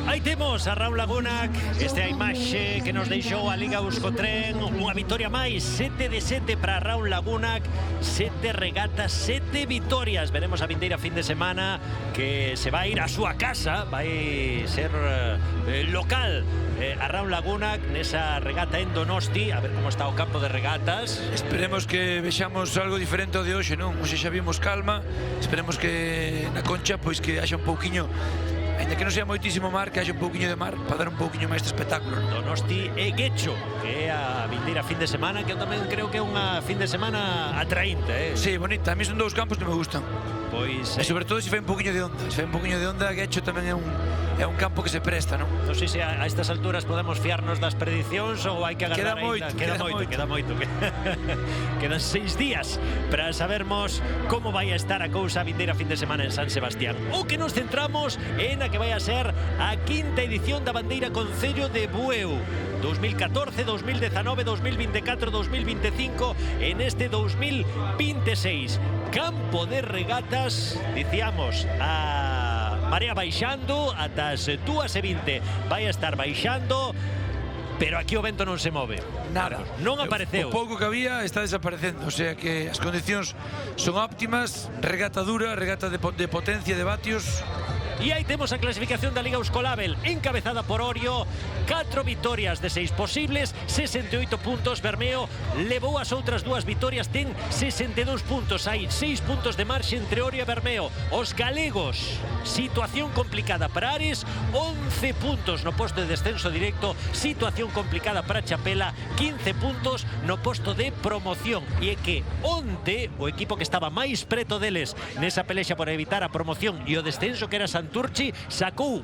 Aí temos a Raúl Lagunac, esta é a imaxe que nos deixou a Liga Euskotren, unha vitoria máis, 7 de 7 para Raúl Lagunac, 7 regatas, 7 vitorias. Veremos a vindeira fin de semana que se vai ir a súa casa, vai ser local a Raúl Lagunac nesa regata en Donosti, a ver como está o campo de regatas. Esperemos que vexamos algo diferente ao de hoxe, non? Hoxe xa vimos calma, esperemos que na Concha pois que haxa un pouquiño, ainda que non sea moitísimo mar, que haxa un pouquiño de mar para dar un pouquiño máis de espectáculo. Donosti e Guecho, que é a vindeira fin de semana, que eu tamén creo que é unha fin de semana atraínte, Sí, bonita, a mí son dous campos que me gustan. Pois, e sobre todo se fai un pouquiño de onda, se fai un pouquiño de onda, Guecho tamén é un campo que se presta, non? Non sei se a estas alturas podemos fiarnos das prediccións ou hai que agardar ainda. Queda moito. Quedan 6 días para sabermos como vai a estar a cousa a vindeira fin de semana en San Sebastián. O que nos centramos é na que vai a ser a quinta edición da Bandeira Concello de Bueu. 2014, 2019, 2024, 2025 en este 2026. Campo de regatas, dicíamos, a marea baixando ata as 2:20. Vai a estar baixando, pero aquí o vento non se move. Nada. Non apareceu. O pouco que había está desaparecendo, o sea que as condicións son óptimas, regata dura, regata de potencia de vatios. E aí temos a clasificación da Liga Euskolabel, encabezada por Orio, 4 vitorias de 6 posibles, 68 puntos. Bermeo levou as outras 2 vitorias, ten 62 puntos. Hai 6 puntos de marxe entre Orio e Bermeo. Os galegos, situación complicada para Ares, 11 puntos no posto de descenso directo, situación complicada para Chapela, 15 puntos no posto de promoción. E é que onte o equipo que estaba máis preto deles nesa pelexa por evitar a promoción e o descenso, que era Santurchi, sacou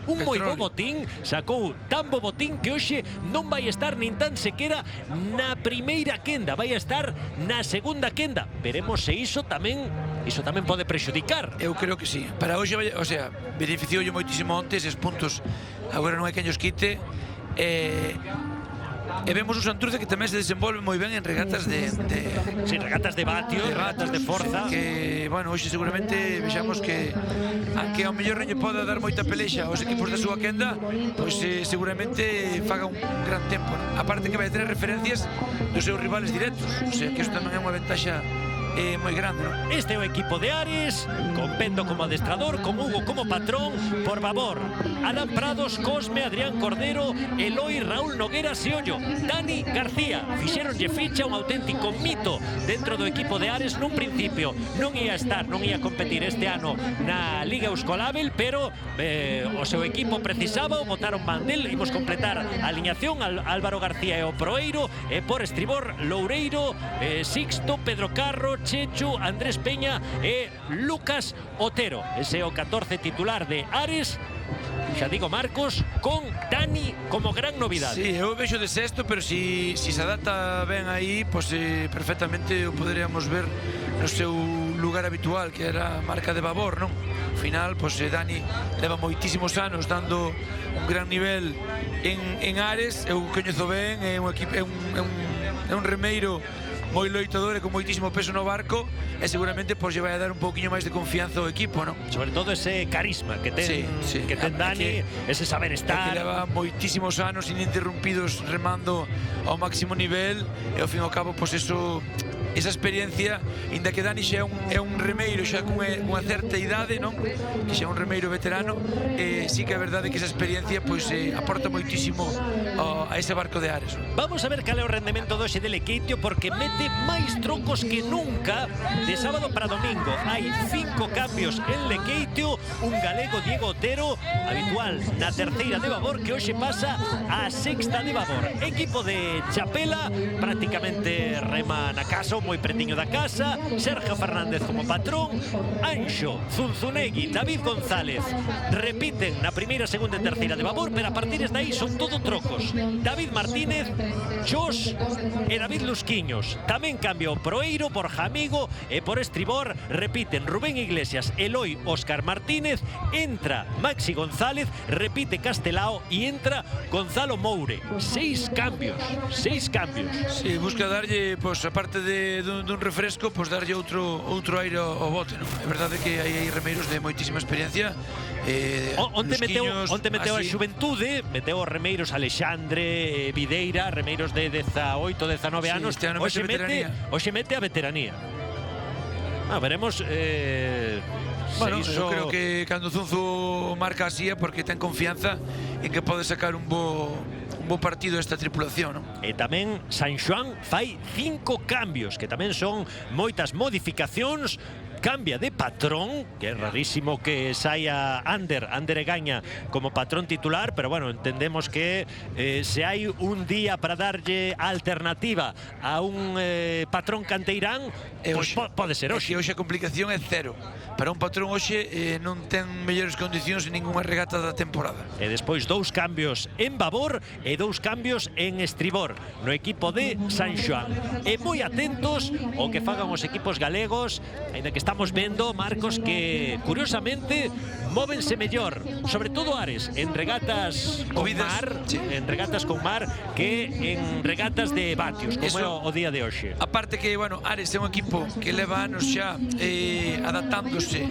un moi bo botín, sacou tan bo botín que hoxe non vai estar nin tan sequera na primeira quenda, vai estar na segunda quenda. Veremos se iso tamén pode prexudicar. Eu creo que sí. Para hoxe, o sea, beneficioulle moitísimo onte eses puntos. Agora non hai quen os quite. E vemos un Santurce que tamén se desenvolve moi ben en regatas Sí, regatas de vatio, regatas de forza. Que, bueno, hoxe seguramente vexamos que aunque ao mellor non lle poda dar moita pelexa aos equipos da súa quenda, pois seguramente faga un gran tempo, non? Aparte que vai ter referencias dos seus rivales directos, o sea que isto tamén é unha ventaxa moi grande, non? Este é o equipo de Ares, con Pendo como adestrador, con Hugo como patrón, por Babor, Adán Prados, Cosme, Adrián Cordero, Eloi, Raúl Noguera, Seollo, Dani García. Fixeronlle ficha un auténtico mito dentro do equipo de Ares. Nun principio non ia competir este ano na Liga Euskolabel, pero o seu equipo precisaba, botaron mandel. Imos completar a aliñación: Álvaro García e o Proeiro, e por estribor Loureiro, Sixto, Pedro Carro, Chechu, Andrés Peña e Lucas Otero. Ese é o 14 titular de Ares. Xa digo, Marcos, con Dani como gran novidade. Sí, eu vexo de sexto, pero si se adapta ben aí, pois perfectamente o poderíamos ver no seu lugar habitual, que era a marca de Babor, non? Ao final, pois Dani leva moitísimos anos dando un gran nivel en Ares. Eu coñezo ben, é un remeiro moi loitador e con moitísimo peso no barco, e seguramente pois lle vai a dar un pouquiño máis de confianza ao equipo, non? Sobre todo ese carisma que ten, que ten Dani, ese saber estar. Que leva moitísimos anos ininterrumpidos remando ao máximo nivel, e ao fin e ao cabo, pois esa experiencia, inda que Dani xa é un remeiro xa con unha certa idade, non? Que xa é un remeiro veterano, sí que é verdade que esa experiencia pois aporta moitísimo a ese barco de Ares. Vamos a ver cal é o rendemento doxe de Lequeitio, porque mete máis trocos que nunca de sábado para domingo. Hai 5 cambios en Lequeitio, un galego, Diego Otero, habitual na terceira de Babor, que hoxe pasa a sexta de Babor. Equipo de Chapela, prácticamente rema na casa, moi pretiño da casa. Sergio Fernández como patrón, Anxo, Zunzunegui, David González repiten na primeira, segunda e terceira de Babor, pero a partir de aí son todo trocos. David Martínez, Josh e David Lusquiños. Tamén cambia o Proeiro por Jamigo, e por estribor repiten Rubén Iglesias, Eloi, Óscar Martínez. Entra Maxi González, repite Castelao e entra Gonzalo Moure. 6 cambios. Sí, busca darlle, pois, a parte de dun refresco, pois darlle outro aire ao bote, non? É verdade que hai remeiros de moitísima experiencia. Onte meteu a xuventude, meteu os remeiros Alexandre, Videira, remeiros de 18, 19 anos. Hoxe mete a veteranía. Veremos. Bueno, eu creo que cando Zunzu marca así é porque ten confianza en que pode sacar un bo partido esta tripulación, non? E tamén San Xoán fai 5 cambios, que tamén son moitas modificacións. Cambia de patrón, que é rarísimo que saia Ander Egaña como patrón titular, pero bueno, entendemos que se hai un día para darlle alternativa a un patrón canteirán, pues pode ser hoxe. Hoxe a complicación é cero. Para un patrón hoxe non ten mellores condicións en ninguna regata da temporada. E despois 2 cambios en babor e 2 cambios en estribor no equipo de San Xoán. E moi atentos ao que fagan os equipos galegos, aínda que estamos vendo, Marcos, que curiosamente móvense mellor, sobre todo Ares, en regatas con mar, en regatas con mar, que en regatas de vatios, como é o día de hoxe. Aparte que, bueno, Ares é un equipo que leva anos xa adaptándose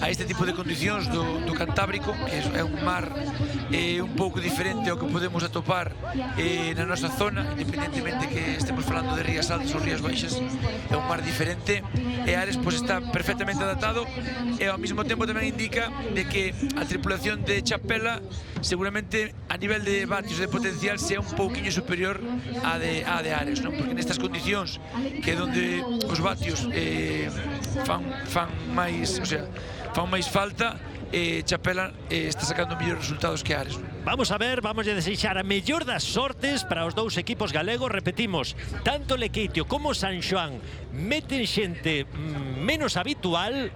a este tipo de condicións do Cantábrico, que é un mar un pouco diferente ao que podemos atopar na nosa zona, independentemente que estemos falando de rías altas ou rías baixas, é un mar diferente, e Ares pois está perfectamente adaptado, e ao mesmo tempo tamén indica de que a tripulación de Chapela seguramente a nivel de vatios de potencial sea un pouquiño superior a de Ares, non? Porque nestas condicións que é onde os vatios fan máis falta, Chapela está sacando mellores resultados que Ares. Vamos a ver, vamos a desexar a mellor das sortes para os 2 equipos galegos. Repetimos, tanto Lequeitio como San Xoán meten xente menos habitual,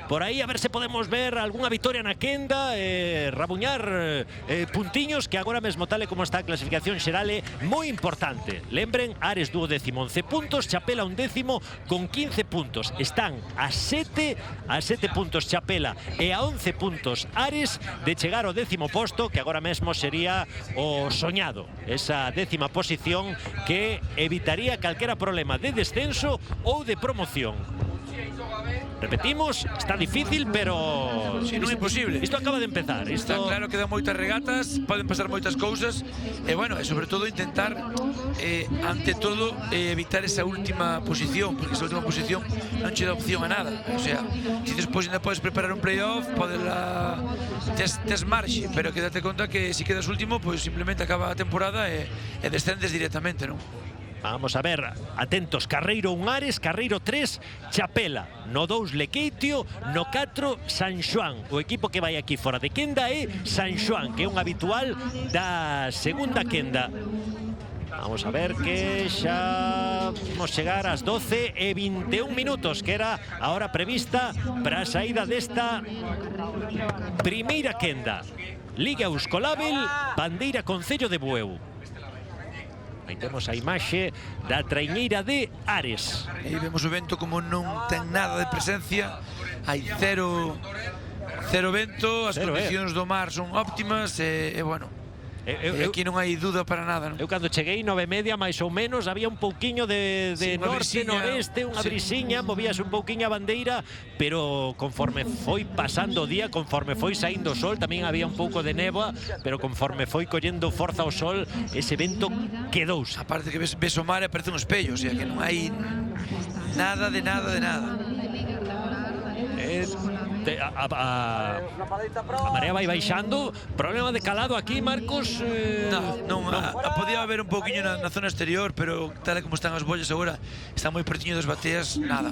por aí a ver se podemos ver algunha vitoria na quenda, rabuñar puntiños, que agora mesmo tal e como está a clasificación xeral é moi importante. Lembren, Ares 12º, 11 puntos, Chapela 11º con 15 puntos. Están a 7 puntos Chapela e a 11 puntos Ares de chegar ao 10º posto, que agora mesmo sería o soñado, esa 10ª posición que evitaría calquera problema de descenso ou de promoción. Repetimos, está difícil, pero si non é imposible. Isto acaba de empezar. Está claro que dan moitas regatas, poden pasar moitas cousas, e bueno, e sobre todo intentar ante todo evitar esa última posición, porque esa última posición non che dá opción a nada. O sea, si despois ainda podes preparar un playoff, tes marxe, pero que date conta que si quedas último, pois simplemente acaba a temporada e descendes directamente, non? Vamos a ver, atentos, Carreiro 1 Ares, Carreiro 3 Chapela, no 2 Lequeitio, no 4 San Xoán. O equipo que vai aquí fora de quenda é San Xoán, que é un habitual da segunda quenda. Vamos a ver que xa vamos chegar ás 12:21 minutos, que era a hora prevista para a saída desta primeira quenda. Liga Euskolabel, bandeira Concello de Bueu. Aí temos a imaxe da traiñeira de Ares. Aí vemos o vento como non ten nada de presencia, hai cero vento, as condicións do mar son óptimas e bueno, aquí non hai duda para nada, non? Eu cando cheguei 9:30 máis ou menos había un pouquiño de norte, noreste, unha brisiña, movíase un pouquiño a bandeira, pero conforme foi pasando o día, conforme foi saindo o sol, tamén había un pouco de néboa, pero conforme foi collendo forza o sol, ese vento quedouse. Aparte que ves o mar e parece un espello, o sea que non hai nada de nada de nada. A marea vai baixando. Problema de calado aquí, Marcos? Non, podía haber un pouquiño na zona exterior, pero tal como están as bollas agora, están moi pertiño das bateas, nada.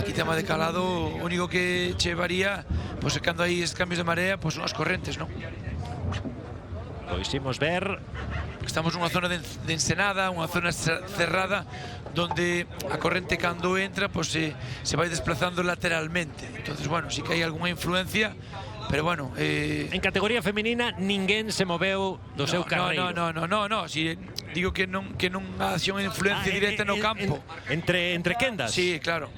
Aquí tema de calado, o único que che varía, pois cando hai cambios de marea, pois son as correntes, non? Pois imos ver. Estamos nunha zona de ensenada, unha zona cerrada, donde a corrente cando entra pois se vai desplazando lateralmente. Entonces, bueno, sí que hai algunha influencia, pero bueno, en categoría femenina ninguén se moveu do seu carreiro. No, si digo que non ha sido unha influencia directa no campo. Entre quendas? Sí, claro.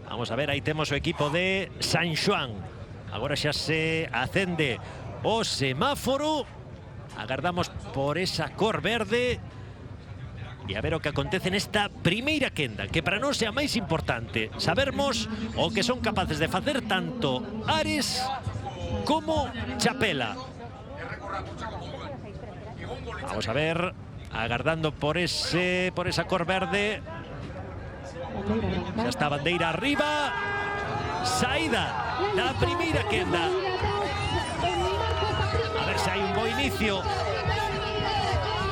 Vamos a ver, aí temos o equipo de San Xoán. Agora xa se acende o semáforo. Agardamos por esa cor verde. e a ver o que acontece nesta primeira quenda, que para nós é a máis importante. Sabermos o que son capaces de facer tanto Ares como Chapela. Vamos a ver, agardando por esa cor verde. Xa está a bandeira arriba. Saída da primeira quenda. A ver se hai un bo inicio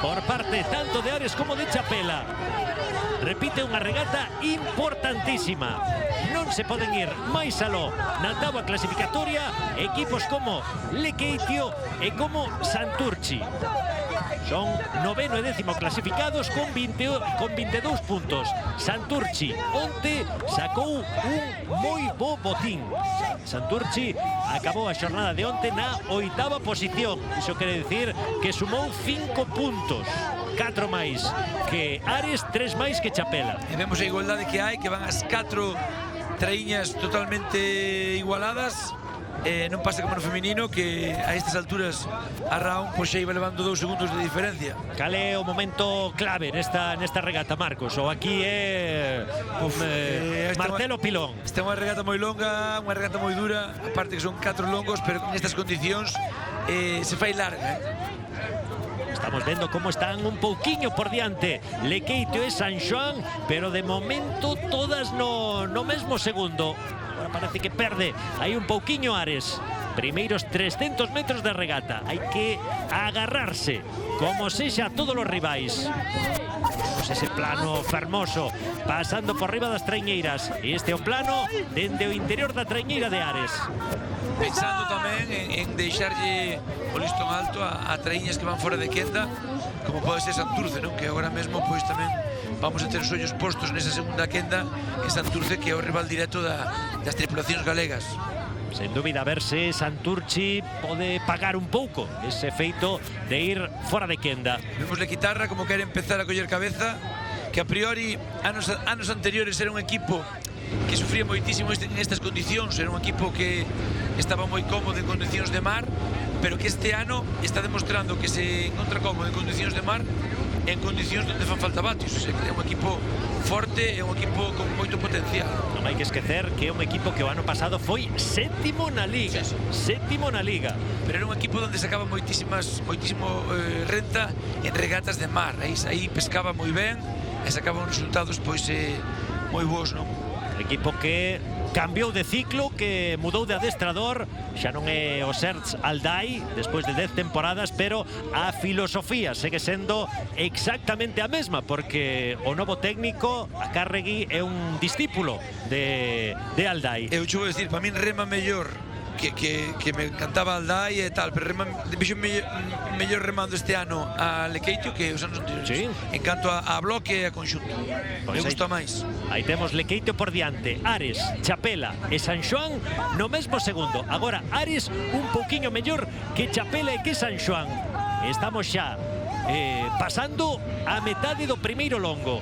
por parte tanto de Ares como de Chapela. Repite unha regata importantísima. Non se poden ir máis aló na táboa clasificatoria equipos como Lekeitio e como Santurchi. Son noveno e décimo clasificados con 22 puntos. Santurchi onte sacou un moi bo botín. Santurchi acabou a xornada de onte na 8ª posición. Iso quere dicir que sumou 5 puntos. 4 máis que Ares, 3 máis que Chapela. E vemos a igualdade que hai, que van as 4 traíñas totalmente igualadas. Non pasa como no feminino, que a estas alturas a round pois xa iba levando 2 segundos de diferencia. Cal é o momento clave nesta regata, Marcos? Ou aquí é Marcelo Pilón? Esta é unha regata moi longa, unha regata moi dura, aparte que son 4 longos, pero nestas condicións se fai larga. Estamos vendo como están un pouquiño por diante Lekeitio e San Xoán, pero de momento todas no mesmo segundo. Agora parece que perde aí un pouquiño Ares. Primeiros 300 metros de regata. Hai que agarrarse como sexa a todos os rivais. Pues ese plano fermoso pasando por riba das traiñeiras. E este é o plano dende o interior da traiñeira de Ares. Pensando tamén en deixarlle o listón alto a traíñas que van fora de quenda, como pode ser Santurce, non? Que agora mesmo pois tamén vamos a ter os ollos postos nesa segunda quenda en Santurce, que é o rival directo das tripulacións galegas. Sen dúbida, a ver se Santurchi pode pagar un pouco ese feito de ir fora de quenda. Vemosle Guitarra como quere empezar a coller cabeza, que a priori anos anteriores era un equipo que sufría moitísimo en estas condicións. Era un equipo que estaba moi cómodo en condicións de mar, pero que este ano está demostrando que se encontra cómodo en condicións de mar, en condicións onde fan falta vatios. O sea, que é un equipo forte, é un equipo con moito potencial. Non hai que esquecer que é un equipo que o ano pasado foi sétimo na Liga. Sí. Sétimo na Liga. Pero era un equipo onde sacaba moitísimo renta en regatas de mar. Aí pescaba moi ben e sacaba uns resultados pois moi bons, non? Equipo que cambiou de ciclo, que mudou de adestrador. Xa non é o Serge Aldai despois de 10 temporadas, pero a filosofía segue sendo exactamente a mesma, porque o novo técnico, a Carregui, é un discípulo de Aldai. Eu vou dicir, para min rema mellor que me encantaba Aldai e tal, pero vixo mellor remando este ano a Lekeitio que os anos anteriores. Sí. En canto a bloque e a conxunto. Me gusta máis. Aí temos Lekeitio por diante, Ares, Chapela e San Xoán no mesmo segundo. Agora Ares un pouquiño mellor que Chapela e que San Xoán. Estamos xa pasando a metade do primeiro longo.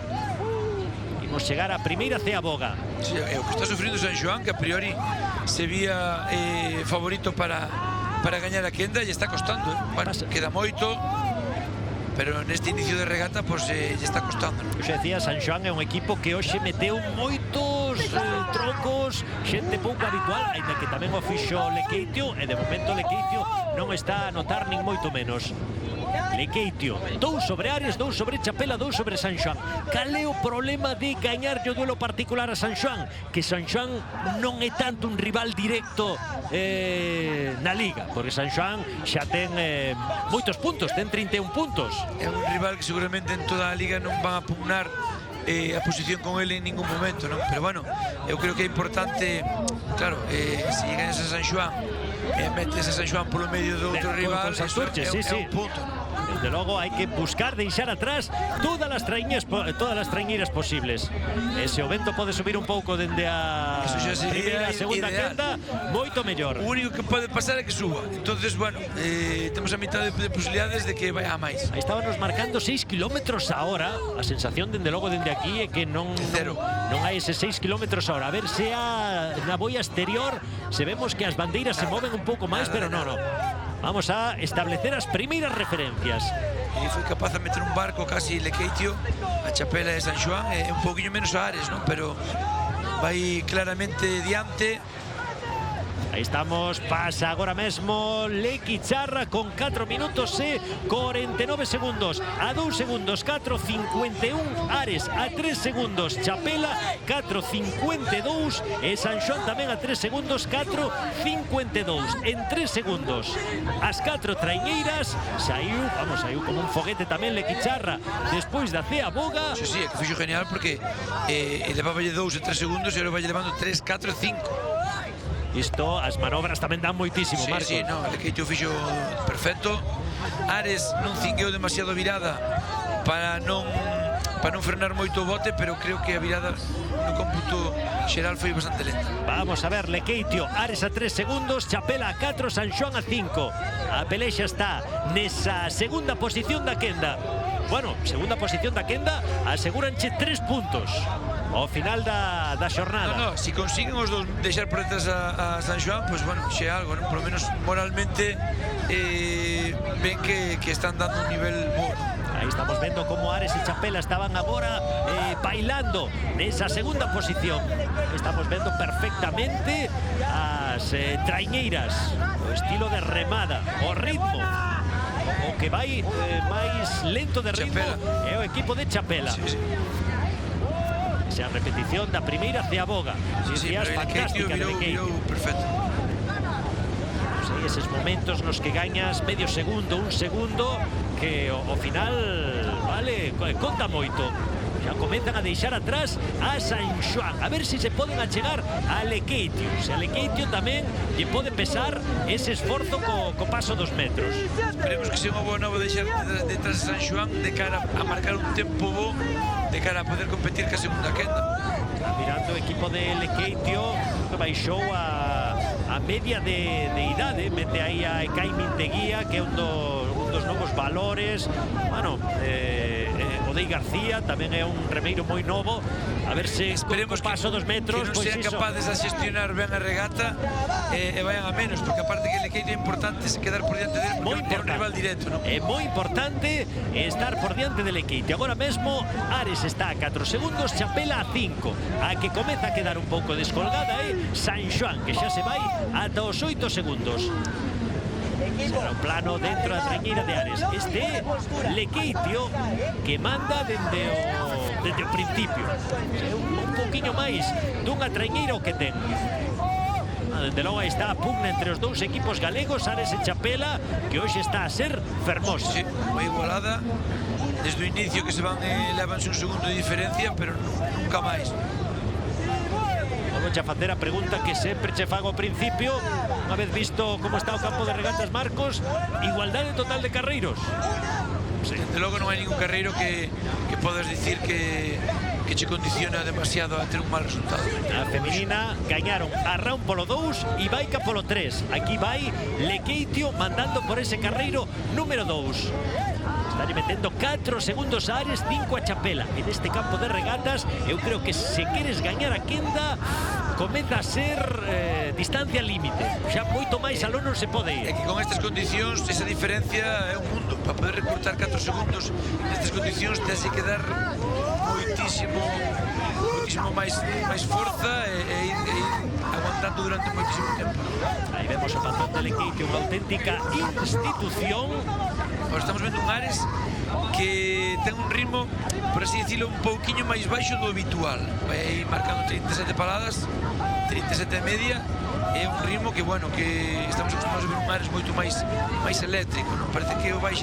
Imos chegar á primeira ceaboga. Sí, o que está sufrindo San Xoán, que a priori se vía favorito para gañar a quenda, e está costando. Bueno, queda moito, pero neste inicio de regata pois lle está costando. Xa decía, San Xoán é un equipo que hoxe meteu moitos trocos, xente pouco habitual, ainda que tamén o fixo Lekeitio, e de momento Lekeitio non está a notar nin moito menos. Lekeitio, 2 sobre Ares, 2 sobre Chapela, 2 sobre San Xoán. Cal é o problema de gañar o duelo particular a San Xoán? Que San Xoán non é tanto un rival directo na Liga, porque San Xoán xa ten moitos puntos, ten 31 puntos. É un rival que seguramente en toda a Liga non van a pugnar a posición con ele en ningún momento, non? Pero bueno, eu creo que é importante, claro, se gañas a San Xoán metes a San Xoán polo medio de outro rival, eso é un punto. Desde logo hai que buscar deixar atrás todas as traiñeiras posibles. E se o vento pode subir un pouco dende a primeira, segunda quenda, moito mellor. O único que pode pasar é que suba. Entonces, bueno, temos a mitad de posibilidades de que vai a máis. Aí estábamos marcando 6 km a hora. A sensación, dende logo, dende aquí é que non hai ese 6 km a hora. A ver se na boia exterior se vemos que as bandeiras se moven un pouco máis, pero non. Vamos a establecer as primeiras referencias. E foi capaz de meter un barco casi Lequeitio a Chapela de San Xoán, e un poquinho menos a Ares, non? Pero vai claramente diante. Aí estamos, pasa agora mesmo Lequicharra con 4 minutos e 49 segundos. A 2 segundos, 4.51 Ares, a 3 segundos Chapela, 4.52 e San Xoán tamén a 3 segundos, 4.52. En 3 segundos as 4 traiñeiras saiu como un foguete tamén Lequicharra despois da Cea Boga. Sí, é que fixo genial porque leváballe 2 e 3 segundos e agora vai levando 3, 4 e 5. Isto, as manobras tamén dan moitísimo, Sí, Marco. sí, no, Lequeitio fixo perfecto. Ares non cingueu demasiado virada para non frenar moito o bote, pero creo que a virada no cómputo xeral foi bastante lenta. Vamos a ver, Lequeitio, Ares a 3 segundos, Chapela a 4, San Xoán a 5. A pelexa está nesa segunda posición da quenda. Bueno, segunda posición da quenda, asegúranche 3 puntos ao final da xornada. No, si consiguen os dous deixar por detrás a San Xoán, pues bueno, xe algo, ¿no? Por lo menos moralmente ven que están dando un nivel bo. Aí estamos vendo como Ares e Chapela estaban agora bailando nesa segunda posición. Estamos vendo perfectamente as traiñeiras, o estilo de remada, o ritmo. O que vai máis lento de ritmo é o equipo de Chapela. Sí, sí. Esa repetición da primeira Cea Boga. Sí, pero fantástica de Lequeitio. Perfecto. Eses momentos nos que gañas medio segundo, un segundo, que ao final, vale, conta moito. Xa comenzan a deixar atrás a San Xoán. A ver se se poden achegar a Lequeitio. Se a Lequeitio tamén lle pode pesar ese esforzo co paso dos metros. Esperemos que sea unha boa nova deixar detrás de San Xoán de cara a marcar un tempo bo, de cara a poder competir ca segunda quenda. Mirando o equipo de Lequeitio, que baixou a media de idade. Mete aí a Ecai Minteguía, que é un dos novos valores. Bueno, Odei García tamén é un remeiro moi novo. A ver se esperemos co paso dos metros que non sean capaces de xestionar ben a regata e vayan a menos, porque aparte que Lequeitio é importante se quedar por diante dele, porque é un rival directo, ¿no? É moi importante estar por diante de Lequeitio. Agora mesmo Ares está a 4 segundos, Chapela a 5. A que comeza a quedar un pouco descolgada é San Xoán, que xa se vai ata os 8 segundos. Será un plano dentro da traiñeira de Ares. Este é Lequeitio, que manda dende o principio. É un pouquiño máis dunha traiñeira o que ten. Dende logo aí está a pugna entre os dous equipos galegos, Ares e Chapela, que hoxe está a ser fermosa. Sí, moi igualada. Desde o inicio que se van levanse un segundo de diferencia, pero nunca máis. Vamos a facer a pregunta que sempre che fago ao principio, unha vez visto como está o campo de regatas, Marcos. Igualdade total de carreiros. Sí. Desde logo non hai ningún carreiro que podas dicir que che condiciona demasiado a ter un mal resultado. A feminina gañaron a round polo 2 e Baica polo 3. Aquí vai Lequeitio mandando por ese carreiro número 2. Están metendo 4 segundos a Ares, 5 a Chapela. En este campo de regatas, eu creo que se queres gañar a quenda, comeza a ser distancia límite. Xa moito máis aló non se pode ir. É que con estas condicións, esa diferencia é un mundo. Para poder recortar 4 segundos nestas condicións, tens que dar moitísimo máis forza e ir aguantando durante moitísimo tempo. Aí vemos o patrón de Lequeitio, unha auténtica institución. Ahora estamos vendo un Ares que ten un ritmo, por así dicilo, un pouquiño máis baixo do habitual. Vai aí marcando 37 paladas, 37 e media. É un ritmo que, bueno, que estamos acostumados a ver un Ares moito máis eléctrico, non? Parece que o vai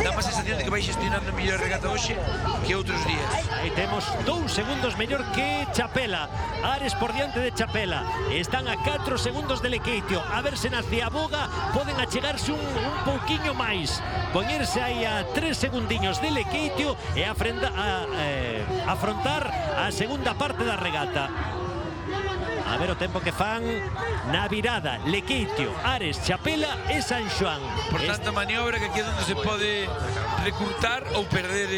dá má sensación de que vai xestionando mellor a regata hoxe que outros días. Aí temos 2 segundos mellor que Chapela. Ares por diante de Chapela. Están a 4 segundos de Lequeitio. A ver se na Cea Boga poden achegarse un pouquiño máis. Poñerse aí a 3 segundiños de Lequeitio e afrontar a segunda parte da regata. A ver o tempo que fan na virada. Lequeitio, Ares, Chapela e San Xoán. Por tanta maniobra que aquí é onde se pode recurtar ou perder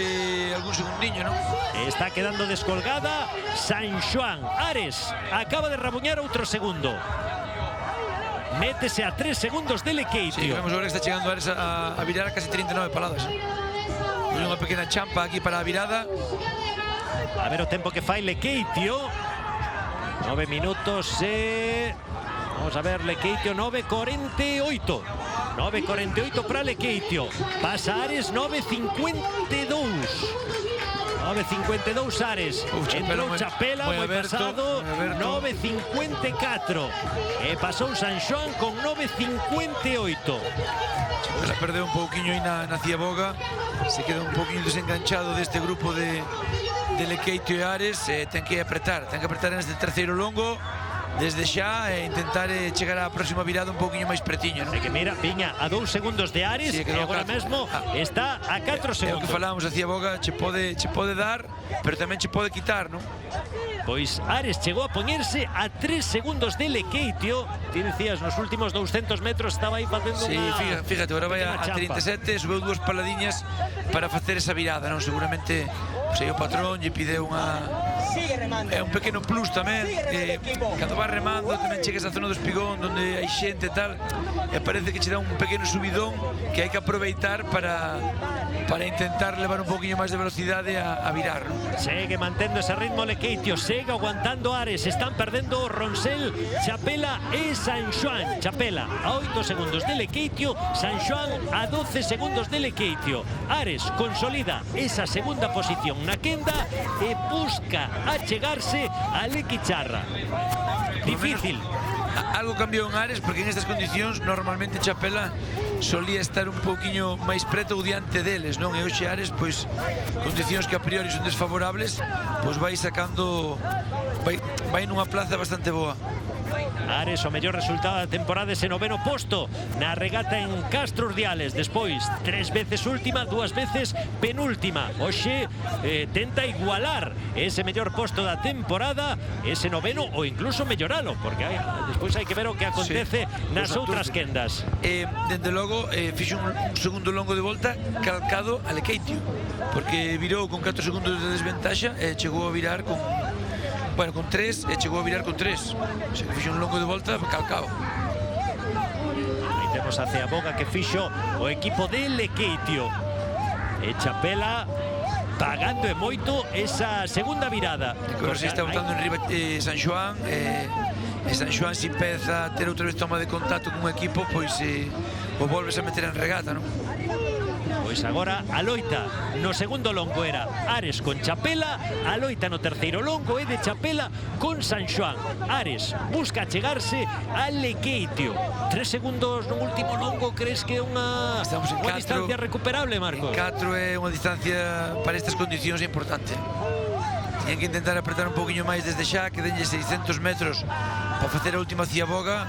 algún segundiño, non? Está quedando descolgada San Xoán. Ares acaba de rabuñar outro segundo. métese a 3 segundos de Lekeitio. Sí, vemos agora que está chegando Ares a virar a casi 39 paladas. Hai unha pequena champa aquí para a virada. A ver o tempo que fai Lekeitio. 9 minutos e... Vamos a ver, Lekeitio 9.48. 9.48 para Lekeitio. Pasa Ares 9.52. 9.52 Ares. Entrou Chapela, moi pasado, 9.54. E pasou San Xoán con 9.58. Chapela perdeu un pouquiño aí na Ciaboga. Se queda un pouquiño desenganchado deste grupo de Lekeitio e Ares. Ten que apretar neste terceiro longo desde xa e intentar chegar á próxima virada un pouquiño máis pretiño, non? É que mira, viña a 2 segundos de Ares, sí, e agora mesmo está a 4 segundos. É o que falamos, a Ciaboga che pode dar, pero tamén che pode quitar, non? Pois Ares chegou a poñerse a 3 segundos de Lekeitio. Ti decías, nos últimos 200 metros estaba aí facendo sí, fíjate, agora vai a 37, subeu 2 paladiñas para facer esa virada, non? Seguramente sei, o patrón lle pide é un pequeno plus tamén, cando vas remando tamén chegas á zona do espigón onde hai xente e tal, e parece que che dá un pequeno subidón que hai que aproveitar para intentar levar un poquinho máis de velocidade a virar, non? Segue mantendo ese ritmo Lekeitio, segue aguantando Ares, están perdendo Roncel, Chapela e San Xoán. Chapela a 8 segundos de Lekeitio, San Xoán a 12 segundos de Lekeitio. Ares consolida esa segunda posición na quenda e busca achegarse a Lequicharra. Difícil. Algo cambiou en Ares porque en estas condicións normalmente Chapela solía estar un pouquiño máis preto ou diante deles, non? E hoxe Ares, pois, condicións que a priori son desfavorables, pois vai sacando, vai nunha plaza bastante boa. Ares, o mellor resultado da temporada, ese 9º posto na regata en Castro Urdiales. Despois, 3 veces última, 2 veces penúltima. Hoxe tenta igualar ese mellor posto da temporada, ese 9º, ou incluso melloralo, porque despois hai que ver o que acontece nas outras quendas. Dende logo, fixo un segundo longo de volta calcado a Lekeitio, porque virou con 4 segundos de desventaxa e chegou a virar con 3 e chegou a virar con 3. O sea, que fixo un longo de volta calcao. Aí temos a Ciaboga que fixo o equipo de Lekeitio. E Chapela pagando e moito esa segunda virada. Agora se está botando en riba San Xoán, e San Xoán se empeza a ter outra vez toma de contacto con un equipo, pois o volves a meter en regata, non? Pois agora a loita no segundo longo era Ares con Chapela, a loita no terceiro longo é de Chapela con San Xoán. Ares busca chegarse a Lekeitio. 3 segundos no último longo, crees que é unha distancia recuperable, Marcos? En 4 é unha distancia para estas condicións importante. Tienen que intentar apretar un poquinho máis desde xa, que denlle 600 metros para facer a última Ciaboga,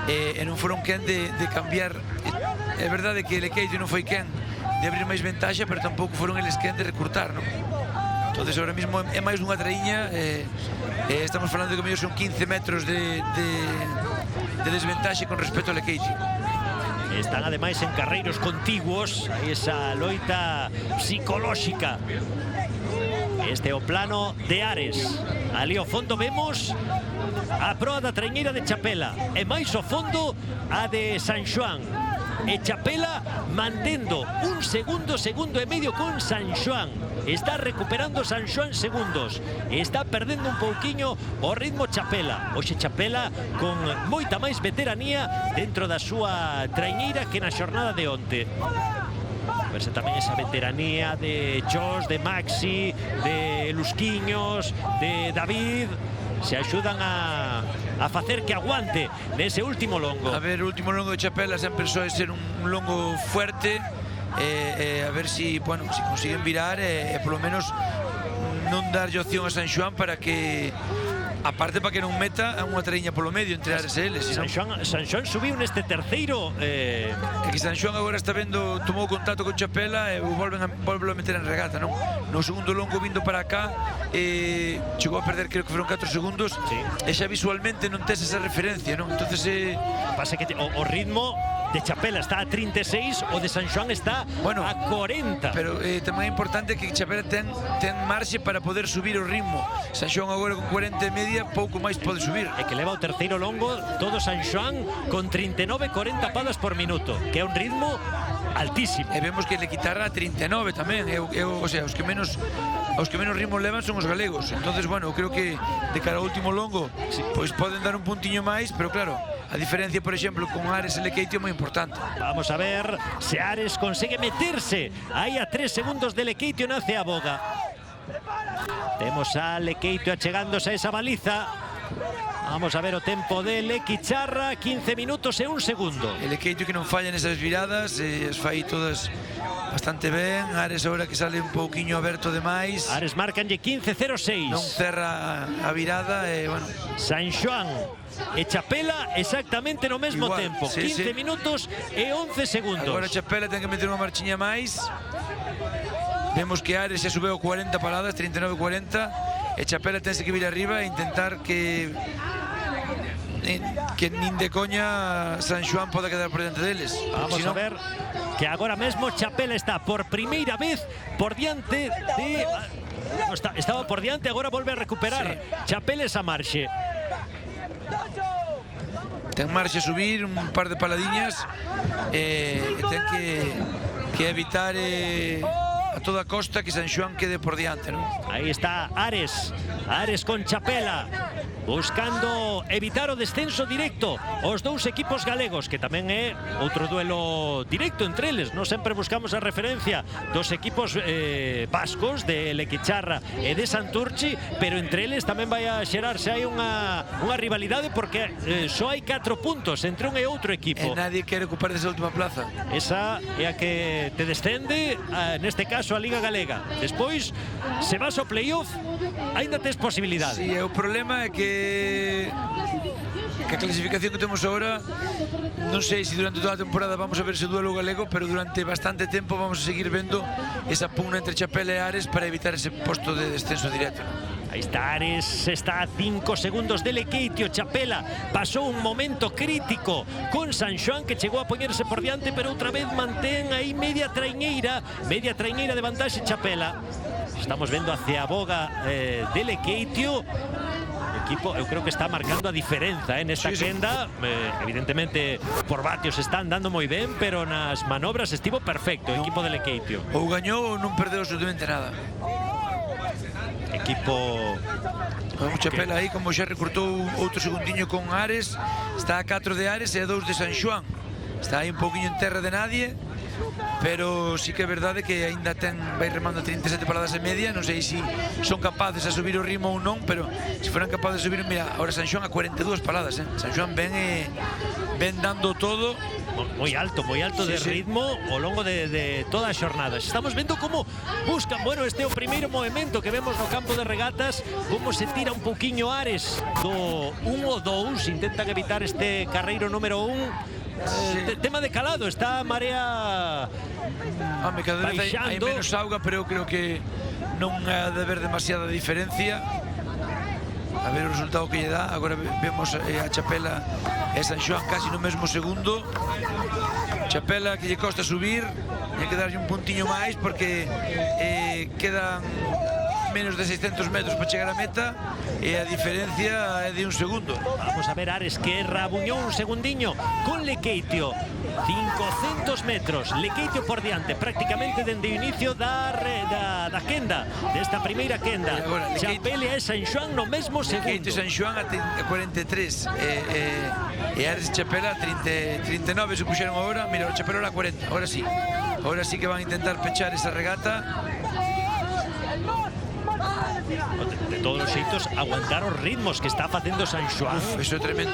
e non foron quen de cambiar. É verdade que Lekeitio non foi quen de abrir máis ventaxa, pero tampouco foron eles quen de recurtar, non? Entonces, ahora mismo é máis unha traíña, estamos falando de que mellor son 15 metros de desventaxe con respecto a Lekeitio. Están ademais en carreiros contiguos, esa loita psicolóxica. Este é o plano de Ares. Ali ao fondo vemos a proa da traiñeira de Chapela, e máis ao fondo a de San Xoán. E Chapela mantendo un segundo e medio con San Xoán. Está recuperando San Xoán segundos. Está perdendo un pouquiño o ritmo Chapela. Hoxe Chapela con moita máis veteranía dentro da súa traiñeira que na xornada de onte. A verse tamén esa veteranía de Jos, de Maxi, de Lusquiños, de David. Se axudan a facer que aguante nese último longo. A ver, o último longo de Chapela sempre soe ser un longo fuerte, a ver si consiguen virar e polo menos non darlle opción a San Xoán para que, aparte para que non meta a unha traíña polo medio entre Ares e eles. San Xoán subiu neste terceiro. É que San Xoán agora está vendo, tomou contacto con Chapela e volve a meter en regata, non? No segundo longo vindo para acá, chegou a perder, creo que foron 4 segundos, sí. E xa visualmente non tes esa referencia, non? Entonces pasa que o ritmo de Chapela está a 36, o de San Xoán está a 40. Pero tamén é importante que Chapela ten marxe para poder subir o ritmo. San Xoán agora con 40 e medio media, pouco máis pode subir. E que leva o terceiro longo todo San Xoán con 39,40 padas por minuto, que é un ritmo altísimo. E vemos que le quitará 39 tamén. O sea, os que menos ritmo levan son os galegos. Entonces, bueno, eu creo que de cara ao último longo, pois poden dar un puntiño máis, pero claro, a diferencia, por exemplo, con Ares e Lequeitio é moi importante. Vamos a ver se Ares consigue meterse aí a 3 segundos de Lequeitio na Ceaboga. Temos a Lequeitio achegándose a esa baliza. Vamos a ver o tempo de Lequicharra, 15 minutos e 1 segundo. El Lequeitio que non falla nesas viradas, as fai todas bastante ben. Ares agora que sale un pouquiño aberto demais. Ares marcanlle 15.06. Non cerra a virada e, bueno. San Xoán e Chapela exactamente no mesmo igual, tempo. Sí, 15 sí. minutos e 11 segundos. Agora Chapela ten que meter unha marchiña máis. Vemos que Ares xa subeu 40 paradas, 39-40, e Chapela tense que vir arriba e intentar que nin de coña San Xoán poda quedar por diante deles. Vamos a ver que agora mesmo Chapela está por primeira vez por diante de... Estaba por diante, agora volve a recuperar. Sí. Chapela esa marxe. Ten marxe a subir, un par de paladiñas, e ten que evitar a toda costa que San Xoán quede por diante, ¿no? Aí está Ares con Chapela buscando evitar o descenso directo. Os dous equipos galegos, que tamén é outro duelo directo entre eles. Non sempre buscamos a referencia dos equipos vascos de Lequicharra e de Santurchi, pero entre eles tamén vai a xerarse aí unha rivalidade, porque só hai 4 puntos entre un e outro equipo. E nadie quere ocupar desa última plaza. Esa é a que te descende, neste caso a Liga Galega. Despois, se vas ao playoff, aínda tes posibilidade. Sí, o problema é que a clasificación que temos agora, non sei se durante toda a temporada vamos a ver ese duelo galego, pero durante bastante tempo vamos a seguir vendo esa pugna entre Chapela e Ares para evitar ese posto de descenso directo. Aí está Ares, está a 5 segundos de Lequeitio. Chapela pasou un momento crítico con San Xoán, que chegou a poñerse por diante, pero outra vez mantén aí media traiñeira de vantaxe Chapela. Estamos vendo a Ceaboga de Lequeitio. Equipo, eu creo que está marcando a diferenza nesta quenda. Evidentemente por vatios están dando moi ben, pero nas manobras estivo perfecto o equipo de Lequeitio. Ou gañou ou non perdeu absolutamente nada. Equipo Chapela aí, como xa recortou outro segundiño con Ares, está a 4 de Ares e a 2 de San Xoán. Está aí un pouquiño en terra de nadie, pero sí que é verdade que aínda vai remando 37 paradas e media. Non sei se son capaces a subir o ritmo ou non, pero se foran capaces de subir, mira, agora San Xoán a 42 paradas, San Xoán ven dando todo. Moi alto de ritmo ao longo de toda a xornada. Estamos vendo como buscan, bueno, este é o primeiro movimento que vemos no campo de regatas, como se tira un pouquiño Ares do 1 ou 2, intentan evitar este carreiro número 1. Tema de calado, está a marea cada vez hai menos auga, pero eu creo que non ha de haber demasiada diferencia. A ver o resultado que lle dá. Agora vemos a Chapela e San Xoán casi no mesmo segundo. Chapela que lle costa subir, hai que darlle un puntiño máis porque quedan menos de 600 metros para chegar a meta e a diferencia é de 1 segundo. Vamos a ver Ares que rabuñou un segundiño con Lequeitio. 500 metros, Lequeitio por diante prácticamente dende o inicio da quenda, desta primeira quenda. Chapela e San Xoán no mesmo segundo. Lequeitio e San Xoán a 43 e Ares e Chapela a 39 se puxeron agora. Mira, o Chapela a 40, ahora sí que van a intentar pechar esa regata. De todos os xeitos, aguantar os ritmos que está facendo San Xoán. Eso é tremendo,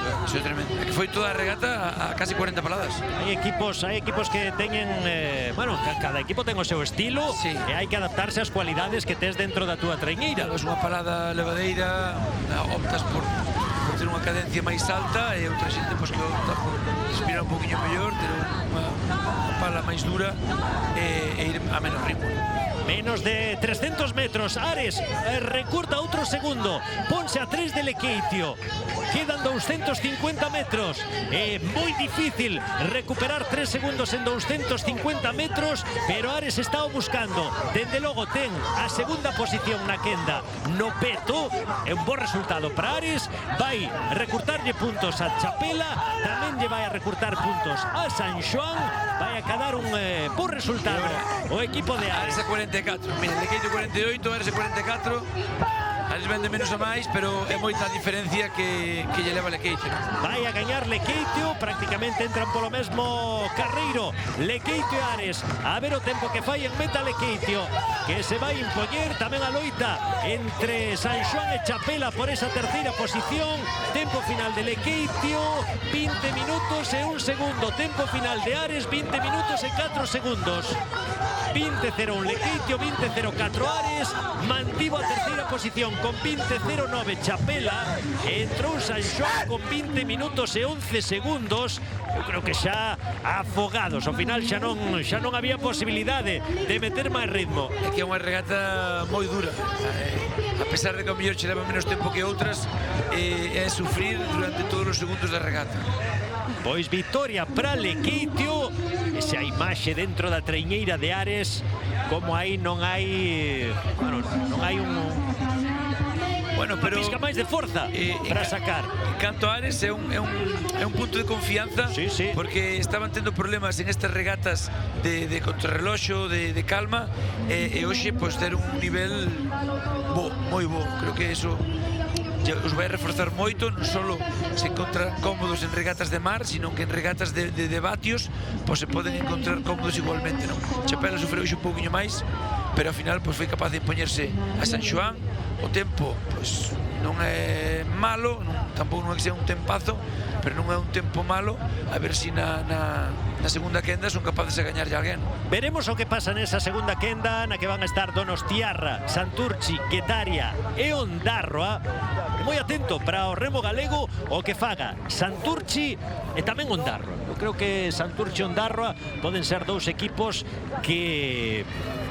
É que foi toda a regata a casi 40 paradas. Hai equipos que teñen, bueno, cada equipo ten o seu estilo, e hai que adaptarse ás cualidades que tes dentro da túa traiñeira. É unha parada levadeira, optas por ter unha cadencia máis alta e outra xente pois, que respirar un poquinho mellor, ter unha pala máis dura e ir a menos ritmo. Menos de 300 metros, Ares recurta outro segundo, ponse a 3 de Lekeitio, quedan 250 metros, é moi difícil recuperar 3 segundos en 250 metros, pero Ares está o buscando, dende logo ten a segunda posición na quenda no peto, é un bo resultado para Ares, vai recurtarlle puntos a Chapela, tamén lle vai a recurtar puntos a San Xoán, vai a cadar un bo resultado o equipo de Ares. Ares a 44, mira, Lekeitio 48, Ares a 44, Ares vende menos a máis, pero é moita a diferencia que lle leva Lekeitio. Vai a gañar Lekeitio, prácticamente entran polo mesmo carreiro, Lekeitio e Ares, a ver o tempo que fai en meta Lekeitio, que se vai impoñer tamén a loita entre San Xoán e Chapela por esa terceira posición, tempo final de Lekeitio, 20 minutos e 1 segundo, tempo final de Ares, 20 minutos e 4 segundos. 20-01 Lekeitio, 20-04 Ares, mantivo a terceira posición con 20-09 Chapela, entrou San Xoán con 20 minutos e 11 segundos, eu creo que xa afogados, ao final xa non había posibilidade de meter máis ritmo. É que é unha regata moi dura, a pesar de que ao mellor che leva menos tempo que outras, é sufrir durante todos os segundos da regata. Pois victoria para Lekeitio, esa imaxe dentro da treiñeira de Ares, como aí non hai, bueno, non hai Bueno, pero pisca máis de forza para sacar. Canto Ares é un punto de confianza, sí, sí. Porque estaban tendo problemas en estas regatas de contrarreloxo, de calma, e hoxe pois ter un nivel moi bo. Creo que eso os vai a reforzar moito, non só se encontran cómodos en regatas de mar, sino que en regatas de vatios pois se poden encontrar cómodos igualmente, non? Chapela sufreu un pouquinho máis, pero ao final pois foi capaz de impoñerse a San Xoán. O tempo pois non é malo, tampouco non é que sea un tempazo, pero non é un tempo malo, a ver se na segunda quenda son capaces de gañarlle a alguén. Veremos o que pasa nesa segunda quenda, na que van a estar Donostiarra, Santurchi, Guetaria e Ondarroa. Moi atento para o remo galego o que faga Santurchi e tamén Ondarroa. Eu creo que Santurchi e Ondarroa poden ser dous equipos que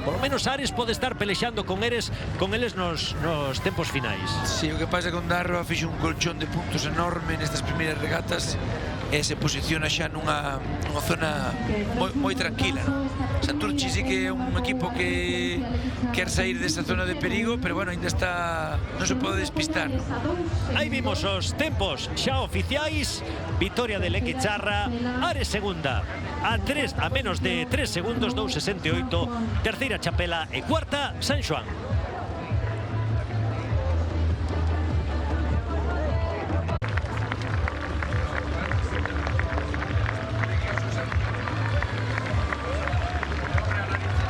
polo menos Ares pode estar pelexando con eles nos tempos finais. Si, o que pasa é que Ondarroa fixe un colchón de puntos enorme nestas primeiras regatas e se posiciona xa nunha zona moi tranquila, non? Santurchi sí que é un equipo que quer sair desa zona de perigo, pero bueno, ainda está, non se pode despistar, non? Aí vimos os tempos xa oficiais, victoria de Lequecharra, Ares segunda a menos de 3 segundos, 2.68, terceira Chapela e cuarta San Xoán.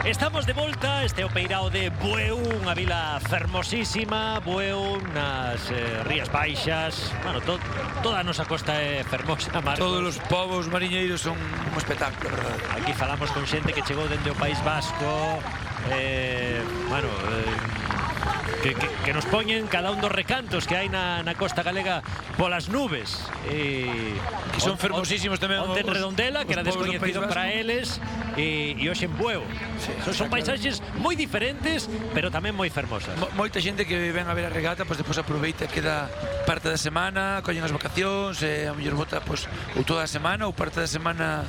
Estamos de volta, este é o peirao de Bueu, unha vila fermosísima, Bueu nas Rías Baixas. Bueno, toda a nosa costa é fermosa, Marcos. Todos os povos mariñeiros son un espectáculo, verdade. Aquí falamos con xente que chegou dende o País Vasco, bueno, que nos poñen cada un dos recantos que hai na costa galega polas nubes. Que son fermosísimos tamén. Onte en Redondela, que era descoñecido para eles, e hoxe en Bueu. Sí, son paisaxes moi diferentes, pero tamén moi fermosas. Moita xente que ven a ver a regata, pois depois aproveita que queda parte da semana, collen as vacacións, a mellor bota pois ou toda a semana ou parte da semana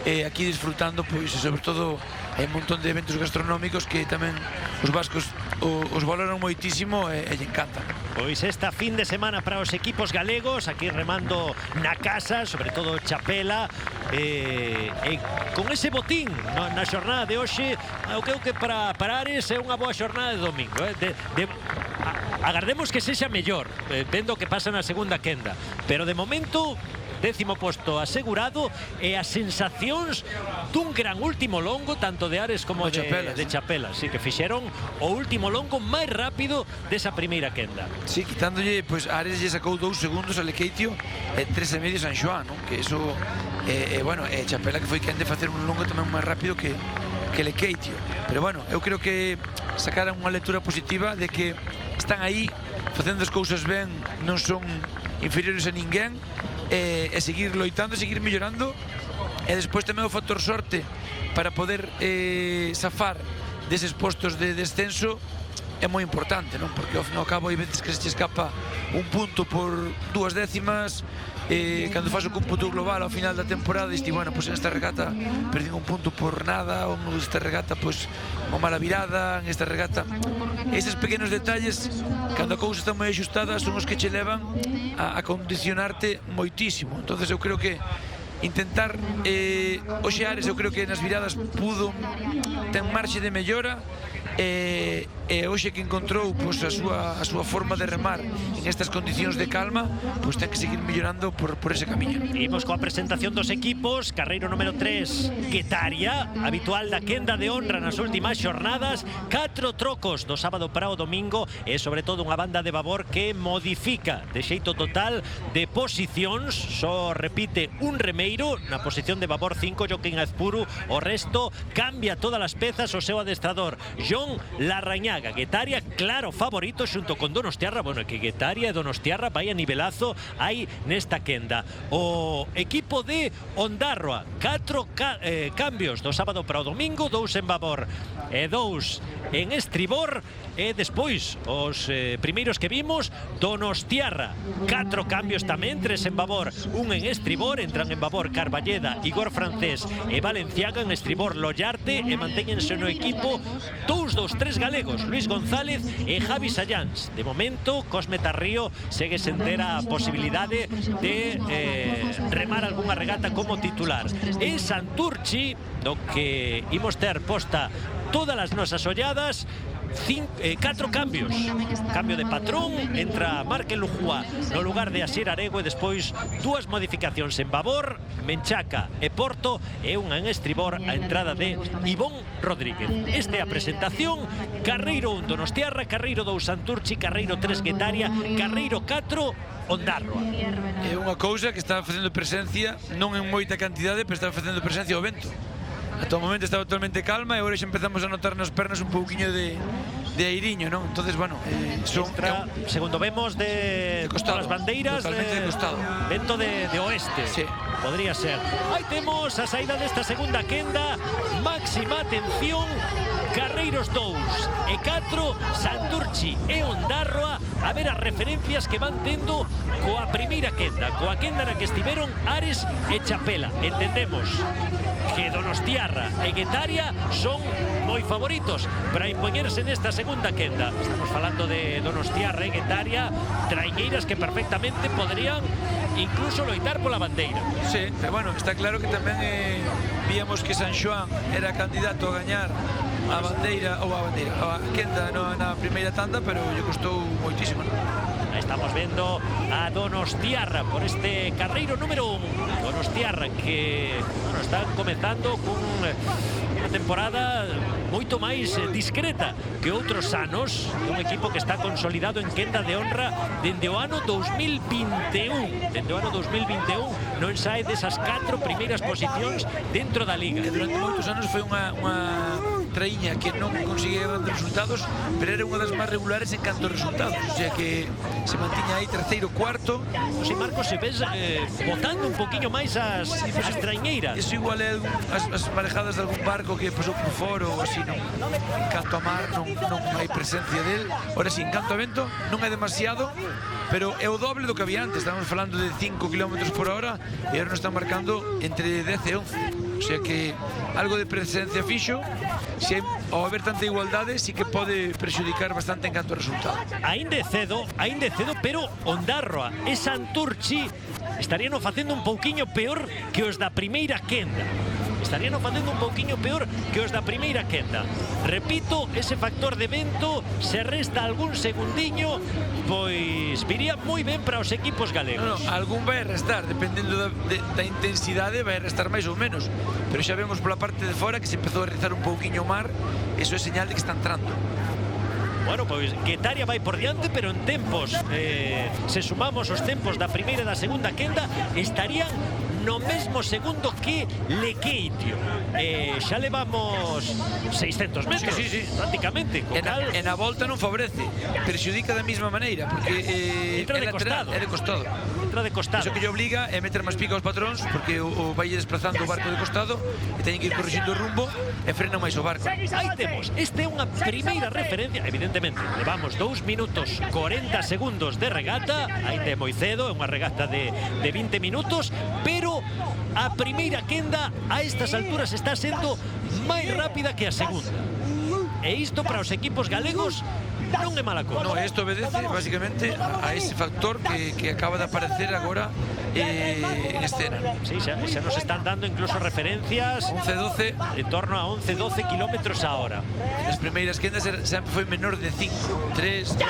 aquí disfrutando, pois, e sobre todo hai un montón de eventos gastronómicos que tamén os vascos os valoran moitísimo e lle encantan. Pois esta fin de semana para os equipos galegos, aquí remando na casa, sobre todo Chapela, e con ese botín na xornada de hoxe, eu creo que para Ares é unha boa xornada de domingo. Agardemos que sexa mellor, vendo o que pasa na segunda quenda, pero de momento 10º posto asegurado e as sensacións dun gran último longo tanto de Ares como de Chapela, sí, que fixeron o último longo máis rápido desa primeira quenda. Sí, quitándolle, pois Ares lle sacou 2 segundos a Lekeitio e 3,5 San Xoán, non? Que eso, bueno, Chapela que foi quen de facer un longo tamén máis rápido que Lekeitio. Pero bueno, eu creo que sacaran unha lectura positiva de que están aí facendo as cousas ben, non son inferiores a ninguén, e seguir loitando, seguir mellorando, e despois tamén o factor sorte para poder zafar deses postos de descenso é moi importante, non? Porque ao fin e ao cabo hai veces que se escapa un punto por 2 décimas, cando faz o cómputo global ao final da temporada diste, bueno, pois en esta regata perdín un punto por nada, ou nesta regata pois unha mala virada, en esta regata estes pequenos detalles, cando a cousa está moi axustada, son os que che levan a condicionarte moitísimo. Entonces eu creo que intentar hoxe Ares, eu creo que nas viradas pudo, ten marxe de mellora, e hoxe que encontrou pois, a súa forma de remar en estas condicións de calma, pois ten que seguir mellorando por ese camiño. Imos coa presentación dos equipos. Carreiro número 3, Guetaria, habitual da quenda de honra nas últimas xornadas, 4 trocos do sábado para o domingo, e sobre todo unha banda de babor que modifica de xeito total de posicións, só repite un remeiro na posición de babor 5, Joaquín Azpuru, o resto cambia todas as pezas o seu adestrador John Larrañaga. Guetaria claro favorito xunto con Donostiarra. Bueno, que Guetaria e Donostiarra vai a nivelazo aí nesta quenda. O equipo de Ondarroa, 4 cambios do sábado para o domingo, 2 en babor e 2 en estribor, e despois os primeiros que vimos, Donostiarra, 4 cambios tamén, 3 en babor, 1 en estribor. Entran en babor Carballeda, Igor Francés e Valenciaga, en estribor Lollarte, e mantéñense no equipo 2 dos 3 galegos, Luis González e Javi Sayans. De momento, Cosme Tarrío segue sen ter a posibilidade de remar algunha regata como titular. E Santurchi, do que imos ter posta todas as nosas olladas, 4 cambios. Cambio de patrón, entra Marque Lujúa no lugar de Asier Arego, e despois 2 modificacións en babor, Menchaca e Porto, e unha en estribor, a entrada de Ivón Rodríguez. Esta é a presentación. Carreiro 1 Donostiarra, Carreiro 2 Santurchi, Carreiro 3 Guetaria, Carreiro 4 Ondarroa. É unha cousa que está facendo presencia, non en moita cantidade, pero está facendo presencia o vento. Ata o momento estaba totalmente calma, e agora xa empezamos a notar nas pernas un pouquiño de airiño, non? Entonces, bueno, segundo vemos de costado, as bandeiras, totalmente de costado. Vento de oeste, sí. Podría ser. Aí temos a saída desta segunda quenda. Máxima atención, Carreiros 2 e 4, Santurchi e Ondarroa. A ver as referencias que van tendo coa primeira quenda, coa quenda na que estiveron Ares e Chapela. Entendemos que Donostiarra e Guetaria son moi favoritos para impoñerse nesta segunda quenda. Estamos falando de Donostiarra e Guetaria, traiñeiras que perfectamente podrían incluso loitar pola bandeira. Sí, pero bueno, está claro que tamén víamos que San Xoán era candidato a gañar a bandeira, ou a quenda na primeira tanda, pero lle costou moitísimo. Aí estamos vendo a Donostiarra por este carreiro número 1. Donostiarra que, bueno, está comezando con unha temporada moito máis discreta que outros anos, un equipo que está consolidado en quenda de honra dende o ano 2021. Dende o ano 2021 non sae desas 4 primeiras posicións dentro da Liga. E durante moitos anos foi unha traíña que non conseguía grandes resultados, pero era unha das máis regulares en canto a resultados, o sea que se mantiña aí terceiro, cuarto. Si, Marcos, se ves botando un poquinho máis as traiñeiras. Iso igual é as marejadas de algún barco que pasou por foro ou así, non? En canto a mar non hai presencia del. Ora si, en canto a vento non é demasiado, pero é o doble do que había antes. Estamos falando de 5 km por hora e agora nos están marcando entre 10 e 11. O sea que algo de presencia fixo, se ao haber tanta igualdade, sí que pode prexudicar bastante en canto a resultado. Ainda é cedo, pero Ondarroa e Santurchi estarían facendo un pouquiño peor que os da primeira quenda. Estarían facendo un pouquiño peor que os da primeira quenda. Repito, ese factor de vento, se resta algún segundiño, pois viría moi ben para os equipos galegos. Algún vai restar, dependendo da intensidade, vai restar máis ou menos. Pero xa vemos pola parte de fora que se empezou a rizar un pouquiño o mar, eso é señal de que está entrando. Bueno, pois Guetaria vai por diante, pero en tempos, se sumamos os tempos da primeira e da segunda quenda, estarían no mesmo segundo que Lequeitio. Xa levamos 600 metros, sí. prácticamente. E na volta non favorece, perxudica da mesma maneira, porque entra de costado. É de costado. Entra de costado. Iso que lle obliga é meter máis pica aos patróns, porque o vai desplazando o barco de costado e teñen que ir corrixindo o rumbo e frenan máis o barco. Aí temos, esta é unha primeira referencia. Evidentemente, levamos 2 minutos 40 segundos de regata. Ainda é moi cedo, é unha regata de 20 minutos, pero a primeira quenda a estas alturas está sendo máis rápida que a segunda. E isto para os equipos galegos non é mala cousa. No, isto obedece basicamente a ese factor que acaba de aparecer agora en escena. Sí, xa nos están dando incluso referencias 11-12 en torno a 11-12 kilómetros a hora. As primeiras quendas sempre foi menor de 5, 3, 2,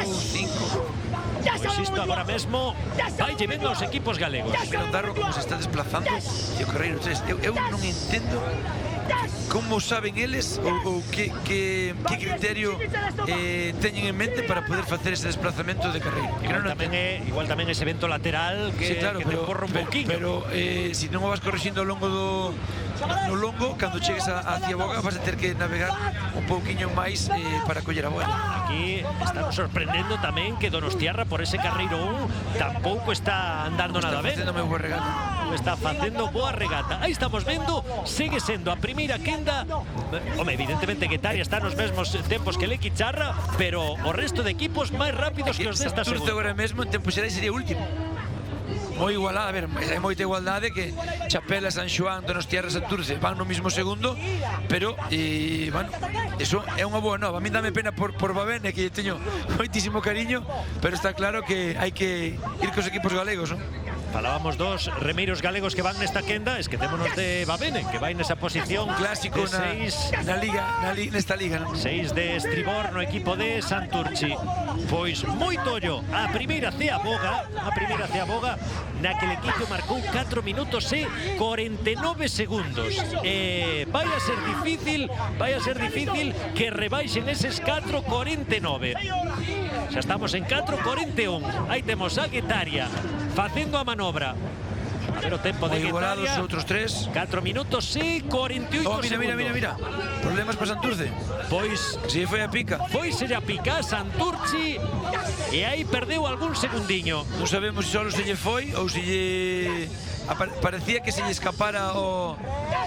5. Pois isto agora mesmo vai vendo aos equipos galegos. Pero Darro como se está desplazando e o Carreiro 3, eu non entendo como saben eles ou que criterio teñen en mente para poder facer ese desplazamento de Carreiro. Igual tamén ese vento lateral que, sí, claro, que te corre un pouquinho. Pero se non o vas corrixindo ao longo no longo, cando chegues hacia Boga vas a ter que navegar un pouquiño máis para coller a bola. Aquí estamos sorprendendo tamén que Donostiarra por ese Carreiro 1 tampouco está andando nada ben. Está facendo boa regata. Aí estamos vendo, segue sendo a primeira quenda. Home, evidentemente Guetaria está nos mesmos tempos que Lequicharra, pero o resto de equipos máis rápidos que os desta segunda. Santurce agora mesmo en tempo xerais sería último. Moi igualada, a ver, hai moita igualdade que Chapela, San Xoán, Donostiarra, Santurce van no mismo segundo, pero, bueno, eso é unha boa nova. A mí dame pena por Babene, que teño moitísimo cariño, pero está claro que hai que ir cos equipos galegos, non? Falábamos dos remeiros galegos que van nesta quenda, esquecémonos de Babene, que vai nesa posición clásico nesta liga, non? 6 de estribor no equipo de Santurchi. Pois moito ollo a primeira cea Boga, na que el equipo marcou 4 minutos e 49 segundos. Vai a ser difícil que rebaixen eses 4.49. Xa estamos en 4.41. Aí temos a Guetaria facendo a manobra. A ver o tempo de Guetaria. Os outros 3. 4 minutos e 48 segundos. Mira. Problemas para Santurce. Pois si foi a pica. Foiselle a pica Santurci e aí perdeu algún segundiño. Non sabemos se só se lle foi ou se lle parecía que se lle escapara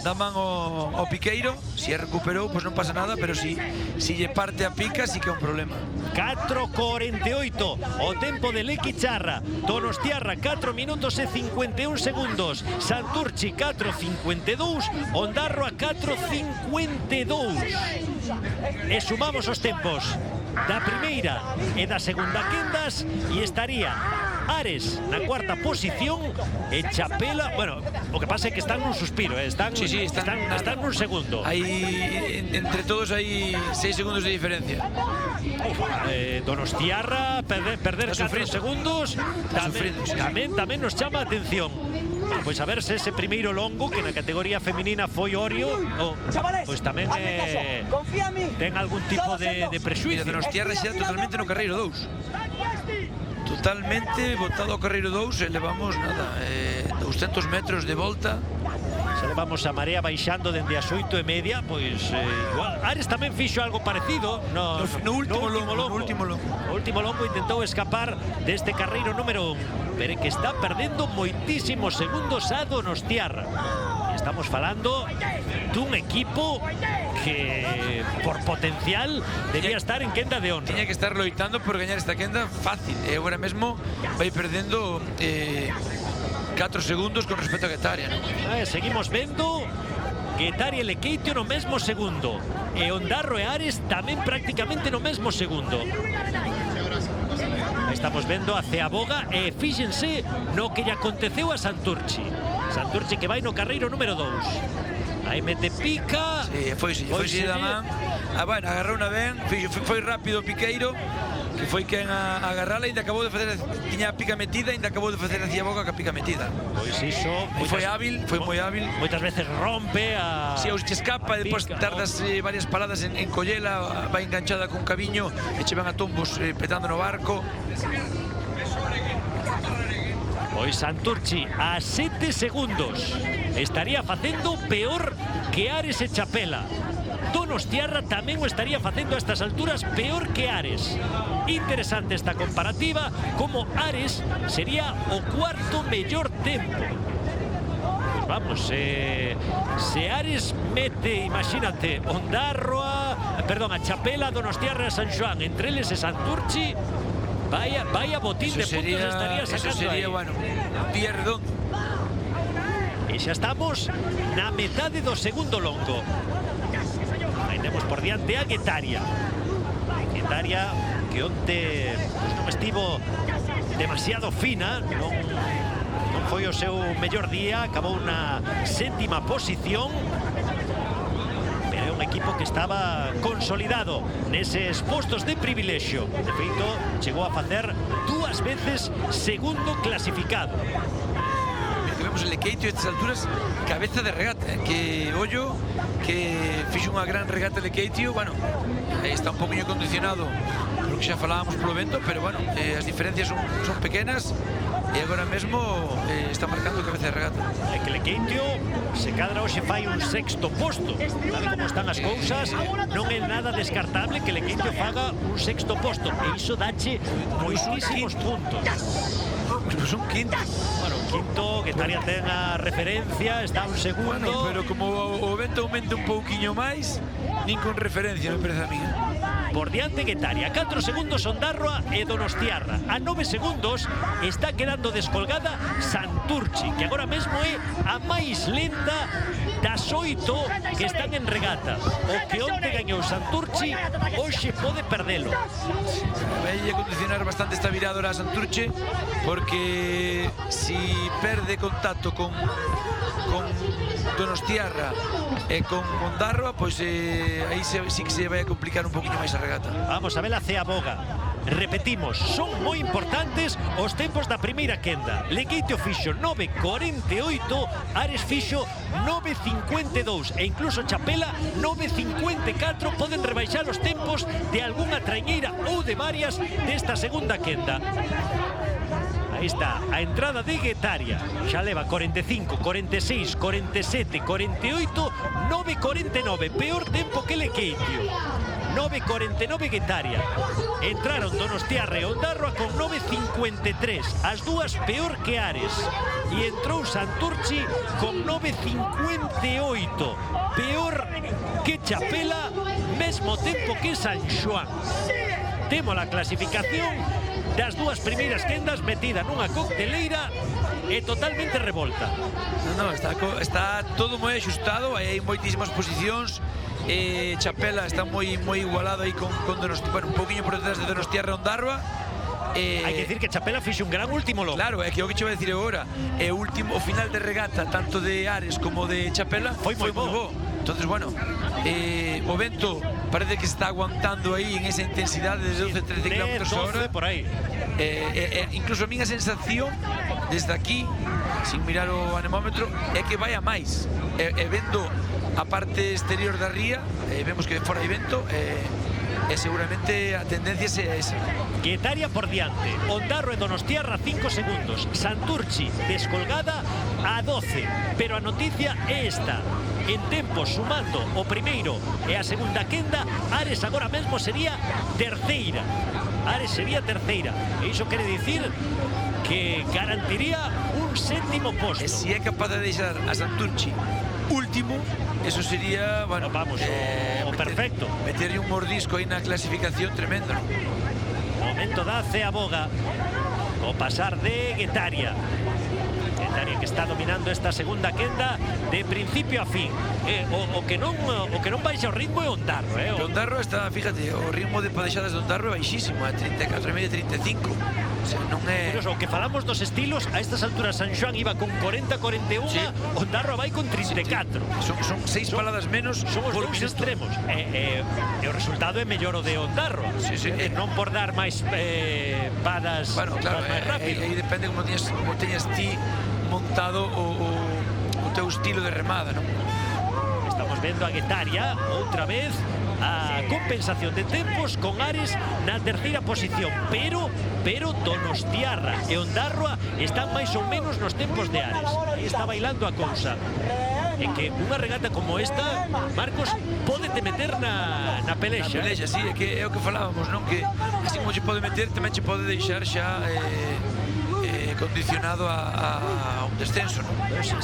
da man ao piqueiro. Si recuperou, pois non pasa nada, pero si lle parte a pica, sí que é un problema. 4.48 o tempo de Lequicharra. Donostiarra 4 minutos e 51 segundos. Santurci 4.52. Ondarroa 4.52. E sumamos os tempos da primeira e da segunda quendas e estaría Ares na cuarta posición e Chapela, bueno, o que pasa é que están nun suspiro, están nun segundo. Aí entre todos hai 6 segundos de diferencia. Donostiarra perder 4 segundos tamén nos chama a atención. Pois a ver se ese primeiro longo que na categoría feminina foi Orio, pois tamén ten algún tipo de prexuizo. Donostiarra xa totalmente no Carreiro 2. Totalmente botado ao Carreiro 2 e levamos nada, 200 metros de volta. Se levamos a marea baixando dende as 8:30, pois igual Ares tamén fixo algo parecido no último longo. O último longo intentou escapar deste Carreiro número 1, pero que está perdendo moitísimos segundos a Donostiarra. Estamos falando dun equipo que por potencial debía estar en quenda de honra. Tiña que estar loitando por gañar esta quenda fácil. E agora mesmo vai perdendo 4 segundos con respecto a Guetaria. Seguimos vendo Guetaria e Lequeitio no mesmo segundo. E Ondarro e Ares tamén prácticamente no mesmo segundo. Estamos vendo a Ceaboga e fíxense no que lle aconteceu a Santurci. Santurci que vai no Carreiro número 2. Aí mete pica. Sí, foi da man. Bueno, agarrou unha ben, foi rápido o piqueiro, que foi quen a agarrala e ainda acabou de facer, tiña a pica metida e ainda acabou de facer a Ceaboga ca pica metida. Pois iso, foi hábil, foi moi hábil. Moitas veces rompe a... Si, ou se escapa e depois tardas varias paradas en collela, vai enganchada con cabiño e che van a tombos petando no barco. Pois Santurchi a 7 segundos. Estaría facendo peor que Ares e Chapela. Donostiarra tamén o estaría facendo a estas alturas peor que Ares. Interesante esta comparativa, como Ares sería o cuarto mellor tempo. Vamos, se Ares mete, imagínate, Ondarroa, perdón, a Chapela, Donostiarra e San Xoán, entre eles e Santurchi, vaya botín de puntos estaría sacando. Eso sería, aí. bueno, día redondo. E xa estamos na metade do segundo longo. Aí temos por diante a Guetaria. Guetaria que onte pues, non estivo demasiado fina, non foi o seu mellor día, acabou na 7ª posición, pero é un equipo que estaba consolidado neses postos de privilexio. De feito, chegou a facer 2 veces segundo clasificado. Vemos el Lequeitio a estas alturas cabeza de regata, que ollo que fixo unha gran regata Lequeitio, bueno, está un poquinho condicionado polo que xa falábamos polo vento, pero bueno, as diferencias son pequenas e agora mesmo está marcando cabeza de regata. É que Lequeitio, se cadra hoxe fai un 6º posto, tal como están as cousas, non é nada descartable que Lequeitio faga un 6º posto, e iso dache moitísimos puntos. Pues un quinto. Bueno, un quinto, Guetaria ten a referencia, está un segundo. Bueno, pero como o vento aumenta un pouquiño máis, nin con referencia, me parece a mí. Por diante Guetaria, 4 segundos Ondarroa e Donostiarra. A 9 segundos está quedando descolgada Santurchi, que agora mesmo é a máis lenta das 8 que están en regata. O que onte gañou Santurchi, hoxe pode perdelo. Vai a condicionar bastante esta virada a Santurce, porque si perde contacto con Donostiarra e con Ondarroa, pois aí sí que se vai a complicar un poquinho máis a regata. Vamos a ver a Ceaboga. Repetimos, son moi importantes os tempos da primeira quenda. Lequeitio fixo 9.48, Ares fixo 9.52 e incluso Chapela 9.54. Poden rebaixar os tempos de algunha traiñeira ou de varias desta segunda quenda. Aí está, a entrada de Guetaria. Xa leva 45, 46, 47, 48, 9.49. Peor tempo que Lequeitio. 9.49 Guetaria. Entraron Donostiarra e Ondarroa con 9.53. As dúas peor que Ares. E entrou Santurchi con 9.58. Peor que Chapela, mesmo tempo que San Xoán. Temos a clasificación das dúas primeiras quendas metida nunha cocteleira e totalmente revolta. Non, está todo moi axustado, hai moitísimas posicións. Chapela está moi igualado aí con Donostiarra, bueno, un poquinho por detrás de Donostiarra e Ondarroa. Hai que decir que Chapela fixe un gran último longo. Claro, é que o que che vai decir agora, o final de regata, tanto de Ares como de Chapela, foi moi bo. Entonces, bueno, o vento parece que se está aguantando aí en esa intensidade de 12-13 km a hora. Por aí. Incluso a minha sensación desde aquí, sin mirar o anemómetro, é que vai a máis. Vendo a parte exterior da ría, vemos que fora hai vento, seguramente a tendencia sea esa. Guetaria por diante, Ondarroa e Donostiarra 5 segundos, Santurchi descolgada a 12, pero a noticia é esta: en tempo, sumando o primeiro e a segunda quenda, Ares agora mesmo sería terceira. Ares sería terceira, e iso quere dicir que garantiría un 7º posto. E se é capaz de deixar a Santurchi último, eso sería, bueno, vamos, o perfecto. Meterlle un mordisco aí na clasificación tremendo, ¿no? Momento da Ceaboga, o pasar de Guetaria. Guetaria que está dominando esta segunda quenda de principio a fin. O que non baixa o ritmo é Ondarroa. Ondarroa está, fíjate, o ritmo de padexadas de Ondarroa é baixísimo, a 34,5, 35. O sea, non é... Pero o que falamos dos estilos, a estas alturas San Xoán iba con 40-41, sí. Ondarroa vai con 34. Son 6 paladas menos. Son os dous extremos. E o resultado é mellor o de Ondarroa. Non por dar máis padas, bueno, claro, máis rápido. Aí depende como teñas ti montado o teu estilo de remada, non? estamos vendo a Guetaria outra vez a compensación de tempos con Ares na terceira posición, pero Donostiarra e Ondarroa están máis ou menos nos tempos de Ares. Aí está bailando a cousa. É que unha regata como esta, Marcos, pódete meter na pelexa. Na pelexa, sí, é que é o que falábamos, non? Que así como che pode meter, tamén che pode deixar xa condicionado a un descenso, non?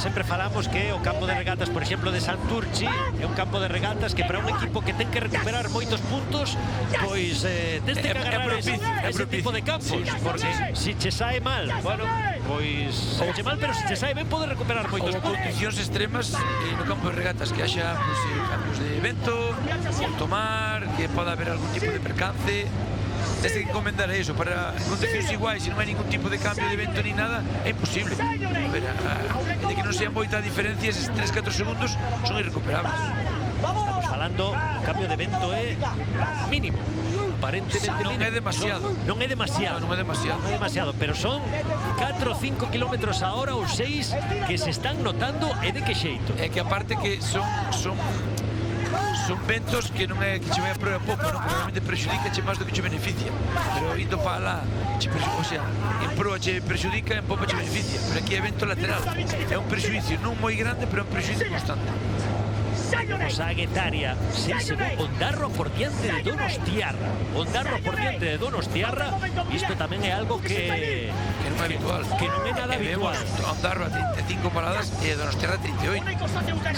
Sempre falamos que o campo de regatas, por exemplo, de Santurchi é un campo de regatas que para un equipo que ten que recuperar moitos puntos, pois tens que agarrar ese tipo de campos, porque se che sae mal, bueno, pois se che mal, pero se che sae ben pode recuperar moitos puntos. Condicións extremas no campo de regatas, que haxa cambios de vento, alto mar, que poda haber algún tipo de percance. Tens que encomendar a eso. Para condicións iguais, se non hai ningún tipo de cambio de vento ni nada, é imposible. A ver, de que non sean moita diferencia, eses 3-4 segundos son irrecuperables. Estamos falando, o cambio de vento é mínimo. Aparentemente non é demasiado. Non é demasiado. Non é demasiado. Non é demasiado, pero son 4 ou 5 kilómetros a hora ou 6 que se están notando e de que xeito. É que aparte que son ventos que non é que che vai a proa pouco, non? Probablemente perxudica che máis do que che beneficia, pero indo para lá, o sea, en proa che perxudica, en popa che beneficia, pero aquí é vento lateral, é un perxuicio non moi grande, pero é un perxuicio constante. Vamos a Guetaria, Ondarroa por diante de Donostiarra. Ondarroa por diante de Donostiarra. Isto tamén é algo que non é habitual. Que non é nada habitual. Ondarroa 35 paradas e Donostiarra 38.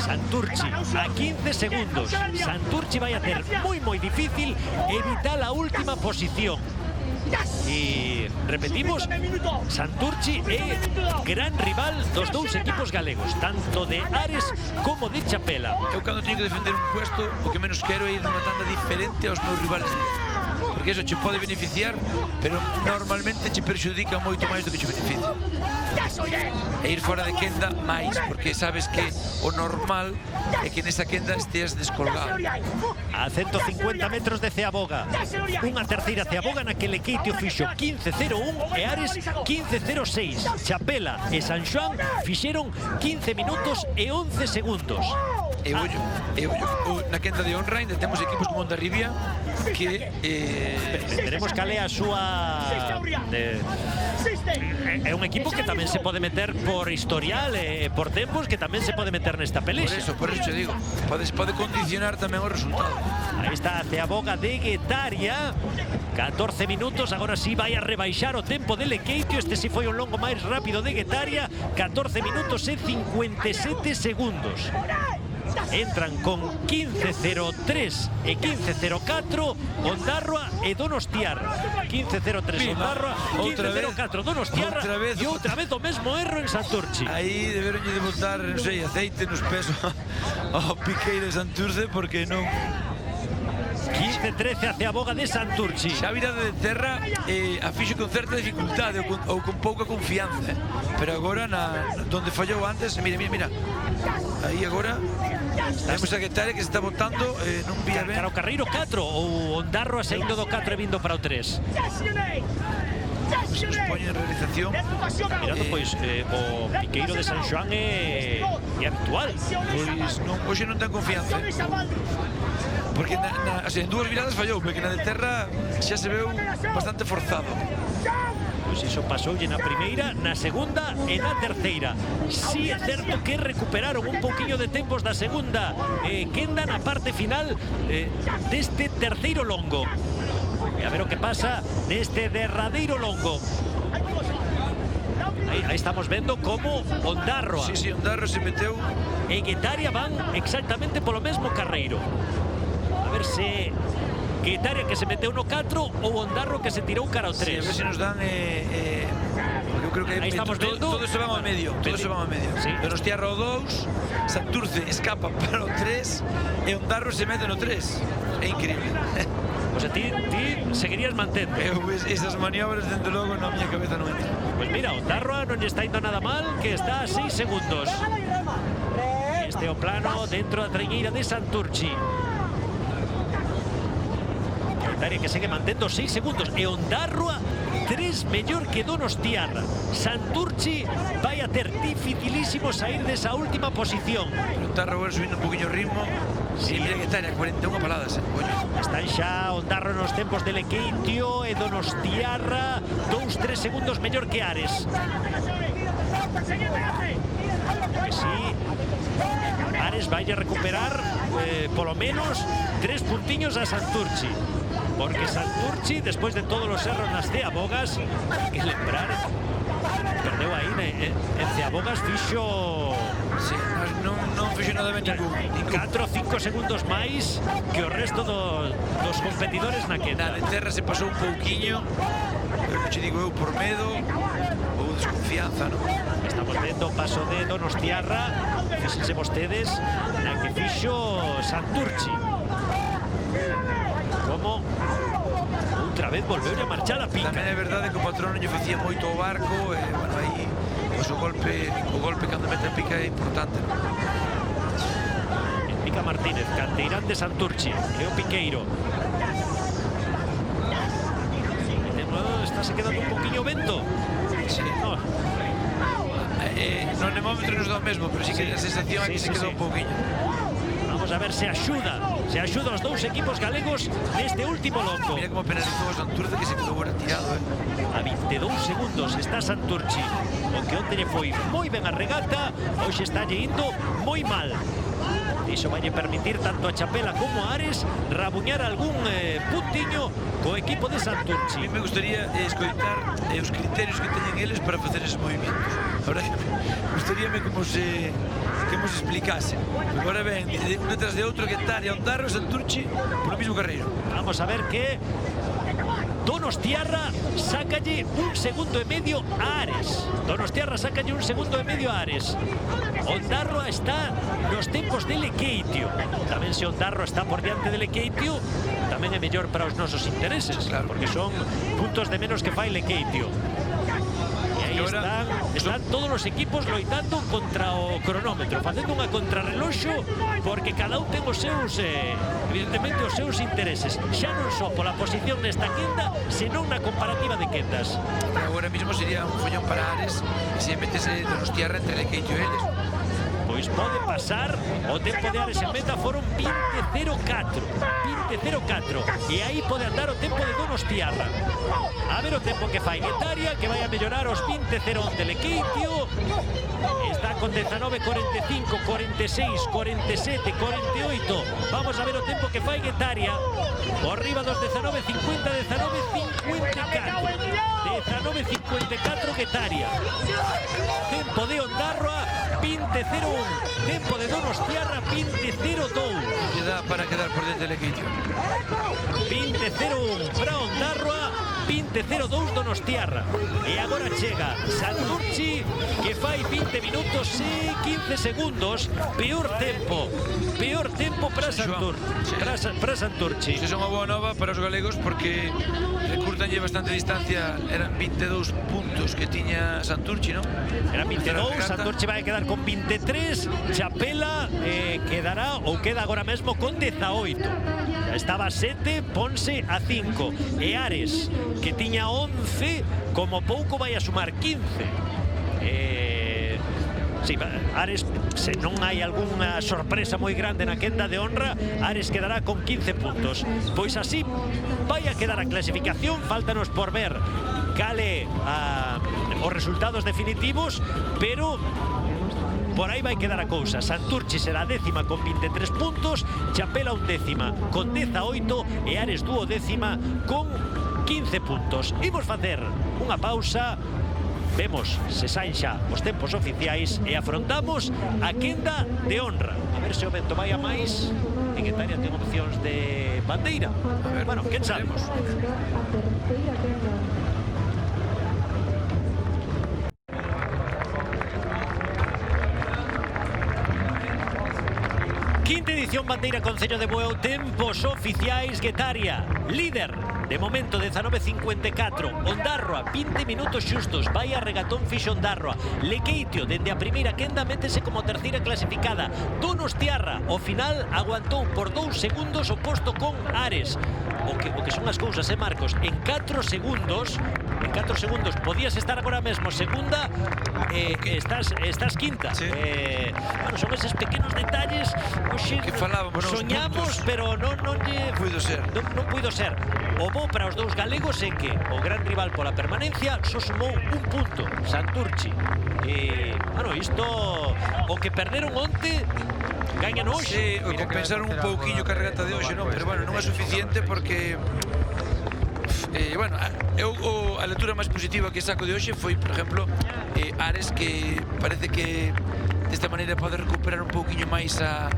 Santurchi a 15 segundos. Santurchi vai a ter moi difícil evitar a última posición. E repetimos, Santurchi é gran rival dos dous equipos galegos, tanto de Ares como de Chapela. Eu cando teño que defender un puesto, o que menos quero é ir nunha tanda diferente aos meus rivales, porque eso che pode beneficiar, pero normalmente che perxudica moito máis do que che beneficia. E ir fora de quenda máis, porque sabes que o normal é que nesa quenda esteas descolgado. A 150 metros de Ceaboga, unha terceira Ceaboga na que Lequeitio fixo 15.01 e Ares 15.06. Chapela e San Xoán fixeron 15 minutos e 11 segundos. E na quenda de honra ainda temos equipos como Hondarribia que veremos cal é a súa é un equipo que tamén se pode meter por historial e por tempos, que tamén se pode meter nesta pelexa. Por eso te digo, pode condicionar tamén o resultado. Aí está a Ceaboga de Guetaria, 14 minutos, agora sí vai a rebaixar o tempo de Lequeitio. Este sí foi o longo máis rápido de Guetaria, 14 minutos e 57 segundos. Entran con 15.03 e 15.04 Ondarroa e Donostiarra. 15.03 Ondarroa, 15.04 Donostiarra e outra vez o mesmo erro en Santurchi. Aí deberon de botar, non sei, aceite nos pesos ao Piqueiro de Santurce, porque non 15-13 a Ceaboga de Santurchi. Xa virada de terra a fixo con certa dificultade ou con pouca confianza, pero agora donde fallou antes, mira aí agora temos a Guetaria que se está botando, non vía ben. Cara o Carreiro 4 ou Ondarroa saindo do 4 e vindo para o 3. Se nos poñe en realización. Mirando, pois, o Piqueiro de San Xoán é habitual. Pois non, hoxe non ten confianza. Porque en dúas viradas fallou, porque na de terra xa se veu bastante forzado. Pois iso pasoulle na primeira, na segunda e na terceira. Si é certo que recuperaron un pouquiño de tempos da segunda quenda na parte final deste terceiro longo. E a ver o que pasa neste derradeiro longo. Aí estamos vendo como Ondarroa Ondarroa se meteu e Guetaria van exactamente polo mesmo carreiro. A ver se Guetaria que se meteu no 4 ou Ondarroa que se tirou cara ao 3. Sí, a ver se nos dan eu creo que aí estamos vendo todo se van ao medio, sí. Donostiarra ao 2, Santurce escapa para o 3 e Ondarroa se mete no 3. É increíble. O sea, ti seguirías mantendo. Esas maniobras, dentro logo, na miña cabeza non entra. Pues mira, Ondarroa non lle está indo nada mal, que está a 6 segundos. Este é o plano dentro da traiñeira de Santurchi. Guetaria que segue mantendo 6 segundos. E Ondarroa 3 mellor que Donostiarra. Santurchi vai a ter dificilísimo sair desa última posición. Ondarra agora subindo un poquinho o ritmo. Sí, mira que Italia, 41 paladas, Están xa Ondarro nos tempos de Lequeitio e Donostiarra 2-3 segundos mellor que Ares. Que sí, Ares vai a recuperar polo menos 3 puntiños a Santurchi, porque Santurchi, despois de todos os erros nas Ceabogas, hai que lembrar, perdeu aí en Ceabogas, fixo... Sí, non fixo nada ben ningún. 4 ou 5 segundos máis que o resto dos competidores na quenda. Na terra se pasou un pouquiño, pero non che digo eu por medo ou desconfianza, non? Estamos vendo o paso de Donostiarra, fíxense vostedes na que fixo Santurchi. Como outra vez volveu a marchar a pica. Tamén é verdade que o patrón non lle facía moito ao barco, e, bueno, aí pues, o golpe cando mete a pica é importante, non? Pica Martínez, canteirán de Santurchi, e o piqueiro. Está se quedando un poquinho vento. Sí. No. No nemómetro nos dá o mesmo, pero sí que a sensación é que se queda un pouquinho. Vamos a ver se axuda os dous equipos galegos neste último longo. Mira como penalizou a Santurce, que se quedou agora tirado, A 22 segundos está Santurchi, o que onte lle foi moi ben a regata, hoxe está lle indo moi mal. Iso vai permitir tanto a Chapela como a Ares rabuñar algún puntiño co equipo de Santurchi. A mí me gustaría escoitar os criterios que teñen eles para facer eses movimentos. Ahora, gustaríame que mos explicase. Agora ven, un detrás de outro, que Italia, Ondarro e Santurchi polo mismo carreiro. Vamos a ver que Donostiarra sácalle 1,5 segundos a Ares. Donostiarra sácalle 1,5 segundos a Ares. Ondarro está nos tempos de Lequeitio. Tamén se Ondarro está por diante de Lequeitio, tamén é mellor para os nosos intereses, claro, porque son puntos de menos que fai Lequeitio. E aí están todos os equipos loitando contra o cronómetro, facendo unha contrarreloxo, porque cada un ten os seus, evidentemente, os seus intereses. Xa non só pola posición nesta quenda, senón na comparativa de quendas. Agora mismo sería un follón para Ares e se metese Donostiarra entre Lequeitio e eles. Pois pode pasar, o tempo de Ares en meta foron 20.04, e aí pode andar o tempo de Donostiarra. A ver o tempo que fai Guetaria, que vai a mellorar os 20.01 de Lequeitio. Está con 19.45, 46, 47, 48. Vamos a ver o tempo que fai Guetaria. Por riba dos 19.50, 19.54 Guetaria. Tempo de Ondarroa 20.01, tempo de Donostiarra 20.02. Queda para quedar por dentro de Lequeitio. 20.01 para Ondarroa, 20.02 Donostiarra. E agora chega Santurchi, que fai 20 minutos e 15 segundos. Peor tempo para Santurchi. Isto é unha boa nova para os galegos, porque recurtanlle bastante distancia. Eran 22 puntos que tiña Santurchi, non? Eran 22, Santurchi vai quedar con 23, Chapela queda agora mesmo con 18. Estaba a 7, ponse a 5. E Ares, que tiña 11, como pouco vai a sumar 15. Sí, Ares, se non hai algunha sorpresa moi grande na quenda de honra, Ares quedará con 15 puntos. Pois así vai a quedar a clasificación, faltanos por ver cale os resultados definitivos, pero por aí vai quedar a cousa. Santurchi será décima con 23 puntos, Chapela undécima con 18 e Ares duodécima con 15 puntos. Imos facer unha pausa, vemos se saen xa os tempos oficiais e afrontamos a quenda de honra. A ver se o vento vai a máis. En Guetaria ten opcións de bandeira. Bueno, quen sabemos. Quinta edición bandeira Concello de Bueu, tempos oficiais. Guetaria, líder De momento 19:54. Ondarroa 20 minutos xustos. Vai a regatón fixo Ondarroa. Lequeitio dende a primeira quenda métese como terceira clasificada. Donostiarra ao final aguantou por 2 segundos o posto con Ares. O que son as cousas, Marcos? En 4 segundos podías estar agora mesmo segunda, estás quinta. Sí. Bueno, son eses pequenos detalles que falábamos, soñamos, pero non puido ser. Non puido ser. O bo para os dous galegos é que o gran rival pola permanencia só sumou un punto, Santurchi. Bueno, isto o que perderon onte gañan hoxe. Sí, o compensaron un pouquiño que a regata de hoxe, non, pero bueno, non é suficiente porque bueno, a lectura máis positiva que saco de hoxe foi, por exemplo, Ares, que parece que desta maneira pode recuperar un pouquiño máis a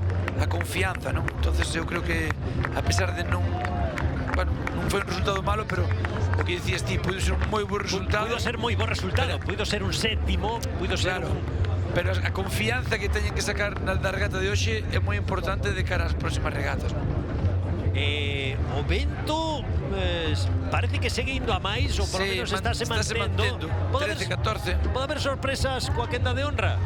confianza, non? Entonces eu creo que a pesar de non foi un resultado malo, pero o que dicías ti, puido ser un moi bo resultado. Puido ser moi bo resultado, puido ser un sétimo, puido ser un... Pero a confianza que teñen que sacar na regata de hoxe é moi importante de cara ás próximas regatas, non? O vento parece que segue indo a máis, ou por lo menos estáse mantendo. 13-14. Pode haber sorpresas coa quenda de honra?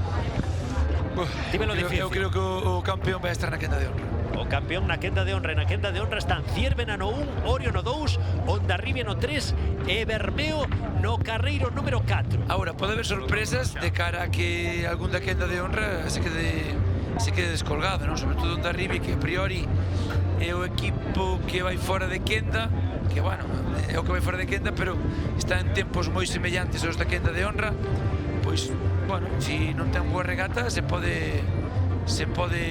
Dímelo difícil. Eu creo que o campeón vai estar na quenda de honra. O campeón na quenda de honra. Na quenda de honra están Ciervena no 1, Orio no 2, Hondarribia no 3 e Bermeo no carreiro número 4. Agora, pode haber sorpresas de cara a que algún da quenda de honra se quede descolgado, non? Sobre todo Hondarribia, que a priori é o equipo que vai fora de quenda, que, bueno, é o que vai fora de quenda, pero está en tempos moi semellantes aos da quenda de honra. Pois, bueno, se non ten boa regata, se pode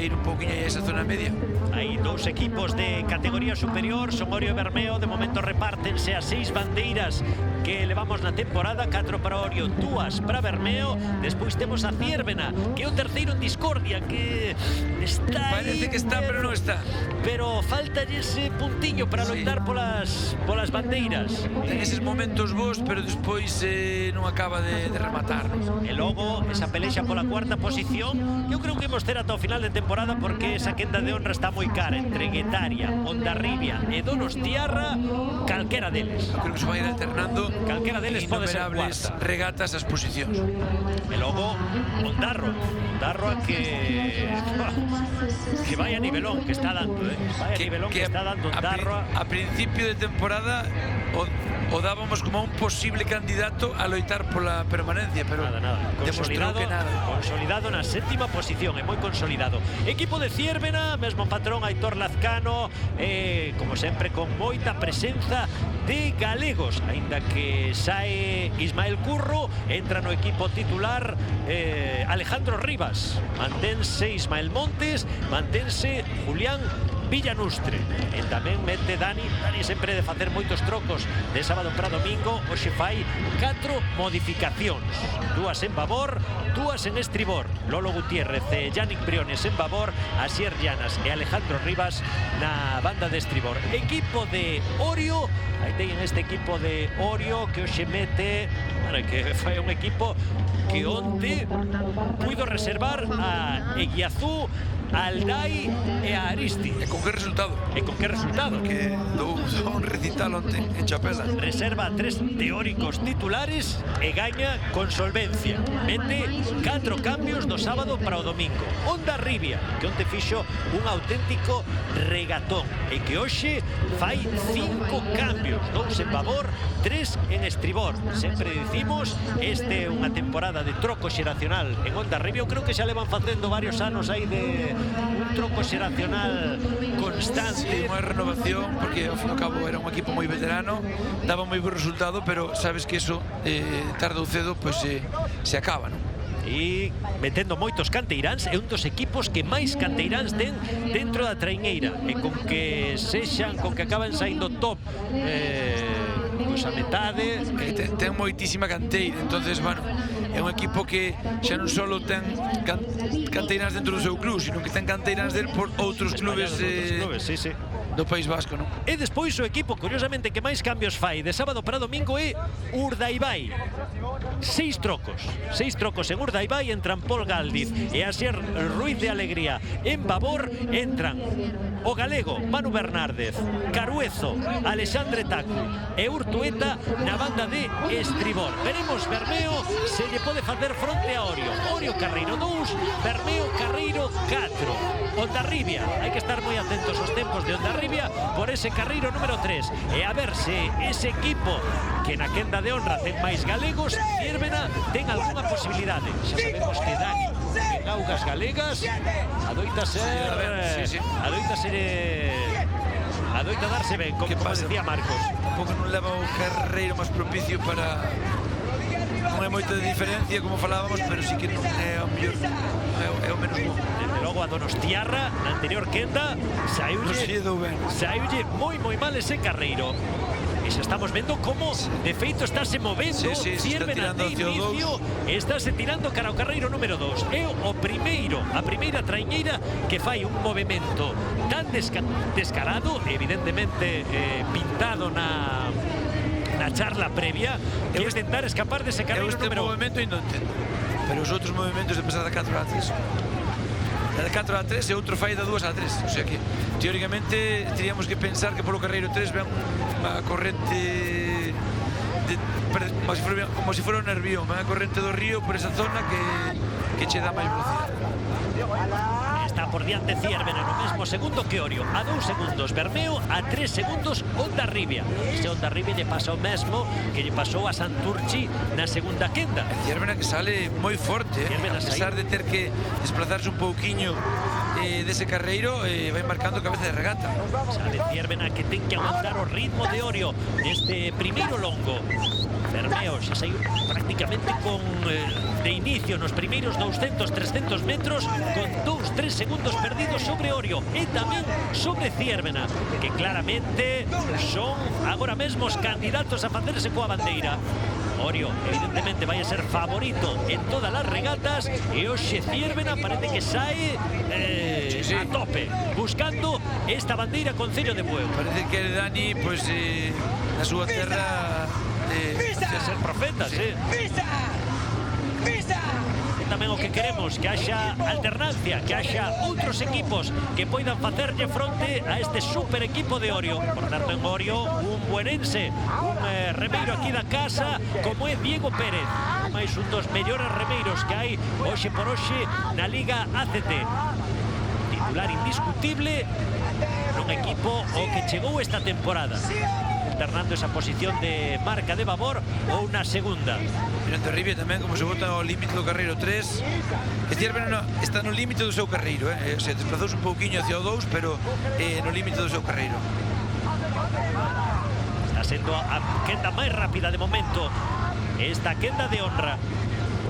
ir un pouquinho a esa zona media. Hai dous equipos de categoría superior, son Orio e Bermeo. De momento repártense as 6 bandeiras que levamos na temporada, 4 para Orio, 2 para Bermeo. Despois temos a Ciervena, que é o terceiro en discordia, que está parece aí, que está, pero non está. Pero falta ese puntiño para loitar polas bandeiras. Ten eses momentos bons, pero despois non acaba de rematar, non? E logo, esa pelexa pola cuarta posición, eu creo que imos ter ata o final de temporada, porque esa quenda de honra está moi cara entre Guetaria, Hondarribia e Donostiarra, calquera deles. Eu creo que se vai ir alternando calquera deles pode ser innumerables cuarta. regatas as posicións. E logo Ondarroa que vai a nivelón que está dando, vai a nivelón que está dando Ondarroa. A principio de temporada o dábamos como un posible candidato a loitar pola permanencia, pero nada. Demostrou que nada. Consolidado na sétima posición, é moi consolidado. Equipo de Ciervena, mesmo patrón Aitor Lazcano, como sempre con moita presenza de galegos, aínda que sae Ismael Curro, entra no equipo titular Alejandro Rivas, mantense Ismael Montes, mantense Julián Villanustre, e tamén mete Dani sempre de facer moitos trocos de sábado para domingo. Hoxe fai 4 modificacións, 2 en babor, 2 en estribor. Lolo Gutiérrez e Yannick Briones en babor, Asier Llanas e Alejandro Rivas na banda de estribor. Equipo de Orio, aí teñen este equipo de Orio que hoxe mete, que fai un equipo que onte puido reservar a Eguiazú, Aldai e a Aristi. E con que resultado? Que dou un recital onte en Chapela. Reserva a 3 teóricos titulares e gaña con solvencia. Mete 4 cambios do sábado para o domingo. Hondarribia, que onte fixo un auténtico regatón e que hoxe fai 5 cambios, 2 en babor, 3 en estribor. Sempre dicimos, este é unha temporada de troco xeracional en Hondarribia. Eu creo que xa levan facendo varios anos aí de un troco xeracional constante. Sí, unha renovación, porque ao fin e ao cabo era un equipo moi veterano, daba moi bo resultado, pero sabes que eso tarde ou cedo pues, se acaba, non? E metendo moitos canteiráns, é un dos equipos que máis canteiráns ten dentro da traiñeira, e con que acaban saindo top pois a metade. Ten moitísima canteira, entonces, bueno, é un equipo que xa non só ten canteiráns dentro do seu club, sino que ten canteiráns del por outros clubes do País Vasco, non? E despois o equipo, curiosamente, que máis cambios fai de sábado para domingo é Urdaibai. 6 trocos en Urdaibai. Entran Paul Galdiz e Asier Ruiz de Alegría. En babor entran o galego Manu Bernárdez, Caruezo, Alexandre Tacu e Urtueta na banda de estribor. Veremos Bermeo se lle pode facer fronte a Orio. Orio Carreiro 2, Bermeo Carreiro 4. Hondarribia, hai que estar moi atentos aos tempos de Hondarribia por ese Carreiro número 3 e a ver se ese equipo que na quenda de honra ten máis galegos, Ciervena ten algunha posibilidade. Xa sabemos que Dani en augas galegas adoita ser adoita darse ben, como decía Marcos. Tampouco non leva o Carreiro máis propicio para... Non é moita de diferencia, como falábamos, pero sí que non é o mellor, é o menos bom. Desde logo a Donostiarra, na anterior quenda, saiulle moi mal ese Carreiro. E xa estamos vendo como de feito estáse movendo Ciervena de inicio, estáse tirando cara ao Carreiro número 2. É a primeira traiñeira que fai un movimento tan descarado, evidentemente pintado na charla previa, que é tentar escapar dese Carreiro número 1. Movimento non entendo, pero os outros movimentos de pasar da 4 a 3, da 4 a 3 e outro fai da 2 a 3, o sea que teóricamente teríamos que pensar que polo Carreiro 3 ven unha corrente como se fora un nervión, unha corrente do río por esa zona que che dá máis velocidade. Está por diante Ciervena no mesmo segundo que Orio, a 2 segundos Bermeo, a 3 segundos Hondarribia. Ese Hondarribia lle pasa o mesmo que lle pasou a Santurchi na segunda quenda. Ciervena que sale moi forte, a pesar de ter que desplazarse un pouquiño dese Carreiro, vai marcando cabeza de regata. Sale Ciervena que ten que aguantar o ritmo de Orio neste primeiro longo. Bermeo xa saiu prácticamente con de inicio nos primeiros 200-300 metros con 2-3 segundos perdidos sobre Orio e tamén sobre Ciervena, que claramente son agora mesmo os candidatos a facerse coa bandeira. Orio, evidentemente, vai a ser favorito en todas as regatas e hoxe Ciervena parece que sae a tope, buscando esta bandeira Concello de Bueu. Parece que Dani, pois, na súa terra de ser profeta, sí. Tamén o que queremos, que haxa alternancia, que haxa outros equipos que poidan facerlle fronte a este super equipo de Orio. Por tanto, en Orio, un buenense, un remeiro aquí da casa, como é Diego Pérez, máis un dos mellores remeiros que hai hoxe por hoxe na Liga ACT. Titular indiscutible nun equipo o que chegou esta temporada, alternando esa posición de marca de babor ou na segunda. En Hondarribia tamén, como se bota ao límite do Carreiro 3, que Ciervena está no límite do seu Carreiro, se desplazouse un pouquiño hacia o 2, pero no límite do seu Carreiro. Está sendo a quenda máis rápida de momento esta quenda de honra.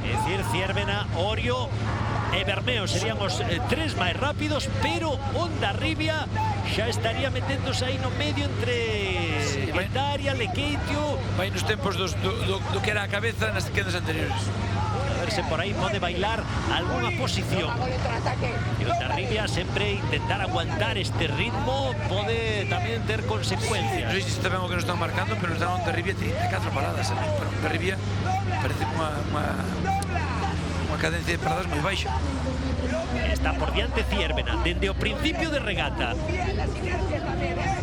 É dicir, Ciervena, Orio e Bermeo serían os tres máis rápidos, pero Hondarribia xa estaría meténdose aí no medio entre Getaria, Lequeitio. Vai nos tempos do que era a cabeza nas quedas anteriores. A ver se por aí pode bailar algunha posición. E Hondarribia sempre intentar aguantar este ritmo pode tamén ter consecuencias. Non sei se está ben o que nos están marcando, pero nos dan Hondarribia 34 paradas. Para Hondarribia parece unha cadencia de paradas moi baixa. Está por diante Ciervena dende o principio de regata,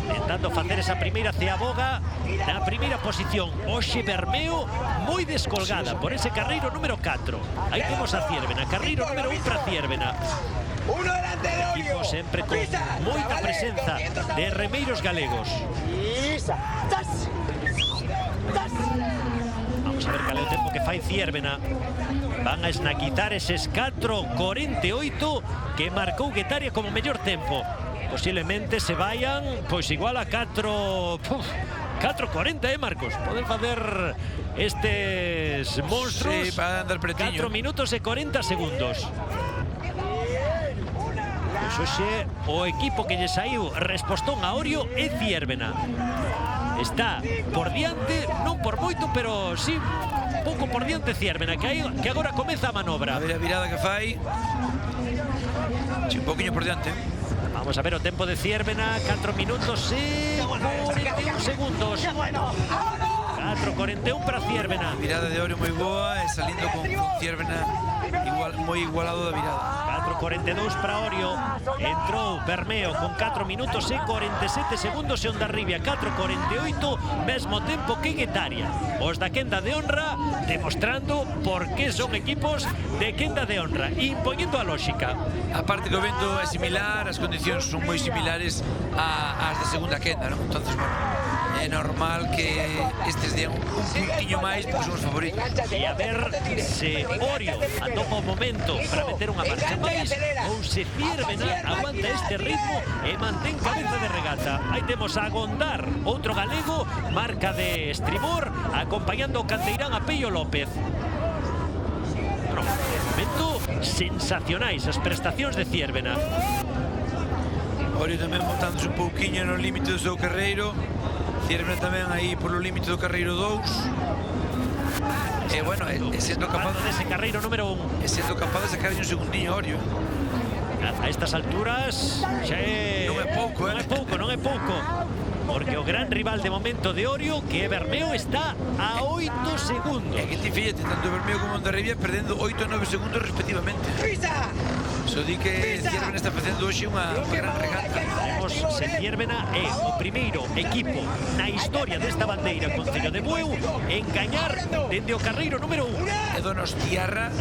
intentando facer esa primeira ceaboga na primeira posición. Hoxe Bermeo moi descolgada por ese Carreiro número 4. Aí temos a Ciervena, Carreiro número 1 para Ciervena. Equipo sempre con moita presenza de remeiros galegos. Vamos a ver cal é o tempo que fai Ciervena. Van a esnaquizar eses 4:48 que marcou Getaria como mellor tempo. Posiblemente se vayan, pois igual a 4:40, Marcos? Poden facer estes monstruos. Sí, para andar pretiño. 4 minutos e 40 segundos. Pois hoxe o equipo que lle saiu respostón a Orio é Ciervena. Está por diante, non por moito, pero sí pouco por diante Ciervena, que agora comeza a manobra. A ver a virada que fai. Sí, un pouquinho por diante. Vamos a ver o tempo de Ciervena, 4 minutos e 41 segundos. 4:41 para Ciervena. A virada de Orio moi boa e salindo con Ciervena moi igualado da virada. 4:42 para Orio. Entrou Bermeo con 4 minutos e 47 segundos e Hondarribia 4:48, mesmo tempo que Guetaria. Os da quenda de honra demostrando por que son equipos de quenda de honra, impoñendo a lógica. A parte que o vento é similar, as condicións son moi similares ás da segunda quenda, non? Entonces, bueno, é normal que estes den un puntiño máis porque son os favoritos. E a ver se Orio atopa o momento para meter unha marcha máis ou se Ciervena aguanta este ritmo e mantén cabeza de regata. Aí temos a Gondar, outro galego, marca de estribor, acompañando o canteirán a Pello López. Bueno, de momento, sensacionais as prestacións de Ciervena. Orio tamén botándose un pouquiño no límite do seu carreiro. Ciervena tamén aí polo límite do carreiro 2. E bueno, sendo capaz dese carreiro número 1. E sendo capaz de sacar un segundinho Orio. A estas alturas xa é... Non é pouco, Non é pouco, non é pouco. Porque o gran rival de momento de Orio, que é Bermeo, está a 8 segundos. É que ti fíjate, tanto Bermeo como Hondarribia perdendo 8 e 9 segundos respectivamente. Só di que Ciervena está facendo hoxe unha gran regata. Vemos se Ciervena é o primeiro equipo na historia desta bandeira Concello de Bueu en gañar dende o carreiro número 1. E Donostiarra,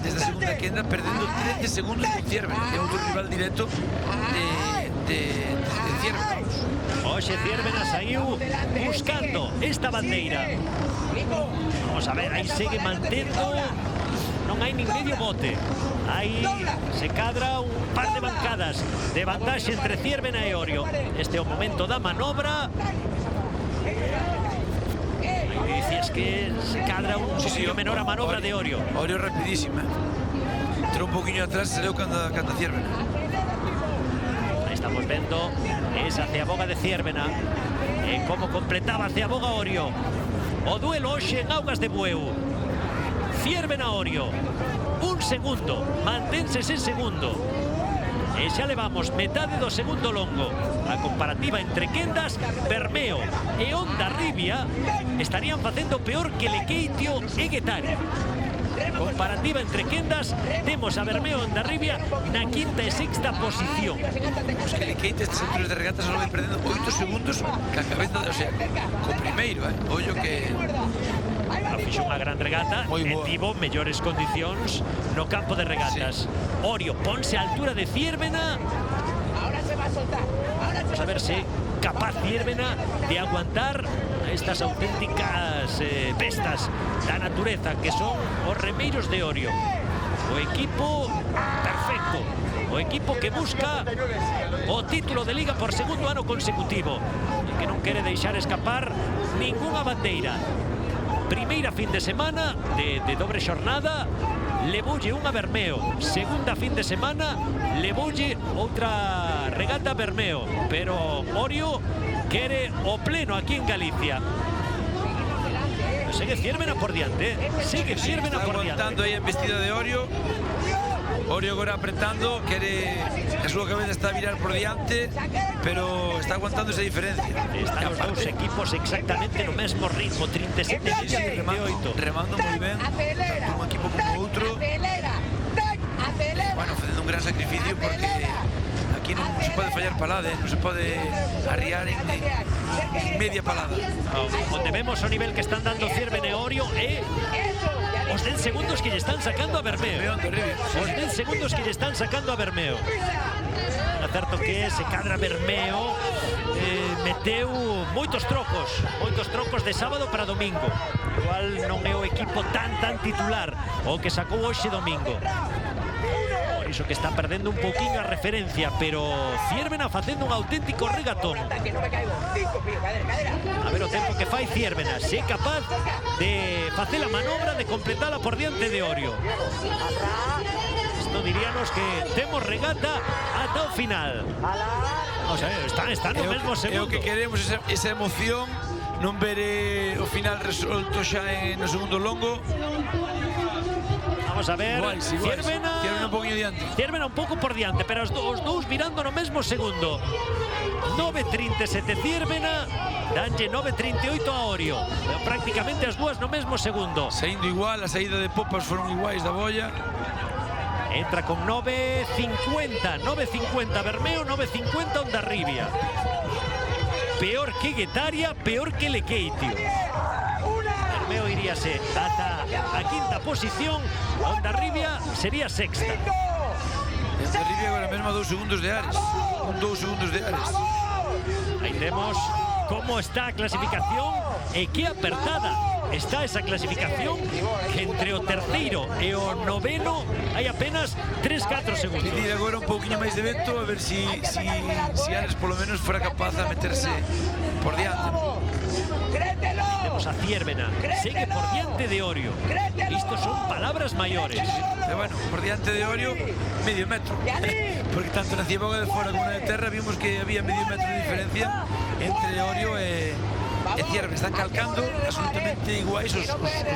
desde a segunda quenda, perdendo 13 segundos con Ciervena. É outro rival directo de Ciervena. Hoxe Ciervena saiu buscando esta bandeira. Vamos a ver, aí segue mantendo. Non hai nin medio bote. Aí se cadra un par de bancadas de vantaxe entre Ciervena e Orio. Este é o momento da manobra. Aí dices que se cadra un poquinho menor a manobra de Orio. Orio rapidísima. Entrou un poquinho atrás e se deu cando Ciervena. Aí estamos vendo esa ceaboga de Ciervena e como completaba a ceaboga Orio. O duelo hoxe en Augas de Bueu. Ciervena Orio, un segundo, mantense ese segundo. E xa levamos metade do segundo longo. A comparativa entre quendas, Bermeo e Hondarribia estarían facendo peor que Lequeitio e Guetaria. Comparativa entre quendas, temos a Bermeo e Hondarribia na quinta e sexta posición. Os que Lequeite estes alturas de regata só vai perdendo 8 segundos ca cabeza, o sea, co primeiro, ollo que... Fixo unha gran regata e tivo mellores condicións no campo de regatas. Orio ponse a altura de Ciervena. Vamos a ver se capaz Ciervena de aguantar estas auténticas bestas da natureza que son os remeiros de Orio. O equipo perfecto, o equipo que busca o título de Liga por segundo ano consecutivo e que non quere deixar escapar ningunha bandeira. Primeira fin de semana de dobre xornada, levoulle unha Bermeo. Segunda fin de semana, levoulle outra regata Bermeo. Pero Orio quere o pleno aquí en Galicia. Segue Ciervena por diante, segue Ciervena por diante. Está aguantando aí a embestida de Orio. Orio agora apretando, quere... A súa cabeza está a virar por diante, pero está aguantando esa diferencia. Están os dous equipos exactamente no mesmo ritmo, 37 e 38. Remando moi ben, tanto un equipo como outro. Bueno, facendo un gran sacrificio porque aquí non se pode fallar palada, non se pode arriar en media palada. Onde vemos o nivel que están dando Ciervena e Orio é os 10 segundos que lle están sacando a Bermeo. Os 10 segundos que lle están sacando a Bermeo. É certo que se cadra Bermeo meteu moitos trocos de sábado para domingo. Igual non é o equipo tan titular o que sacou hoxe domingo. Por iso que está perdendo un pouquinho a referencia, pero Ciervena facendo un auténtico regatón. A ver o tempo que fai Ciervena, se é capaz de facer a manobra, de completala por diante de Orio. Isto diríanos que temos regata ata o final. O sea, están no mesmo segundo. É o que queremos, esa emoción, non ver o final resolto xa no segundo longo. Vamos a ver, Ciervena un pouco por diante, pero os dous mirando no mesmo segundo. 9:37 Ciervena, danlle 9:38 a Orio. Prácticamente as dúas no mesmo segundo. Saindo igual, a saída de popas foron iguais da boia. Entra con 9.50 Bermeo, 9.50 Hondarribia. Peor que Guetaria, peor que Lekeitio. Bermeo iríase ata a quinta posición, Hondarribia sería sexta. Hondarribia agora mesmo a 2 segundos de Ares. 2 segundos de Ares. Aí vemos como está a clasificación e que apertada está esa clasificación, que entre o terceiro e o noveno hai apenas 3-4 segundos. Pedir agora un pouquinho máis de vento, a ver si Ares polo menos fora capaz de meterse por diante. Vemos a Ziérbena, segue por diante de Orio. Isto son palabras maiores. Pero bueno, por diante de Orio, medio metro. Porque tanto na Cieboga de fora como na de terra vimos que había medio metro de diferencia entre Orio e Ziérbena. Están calcando absolutamente iguais os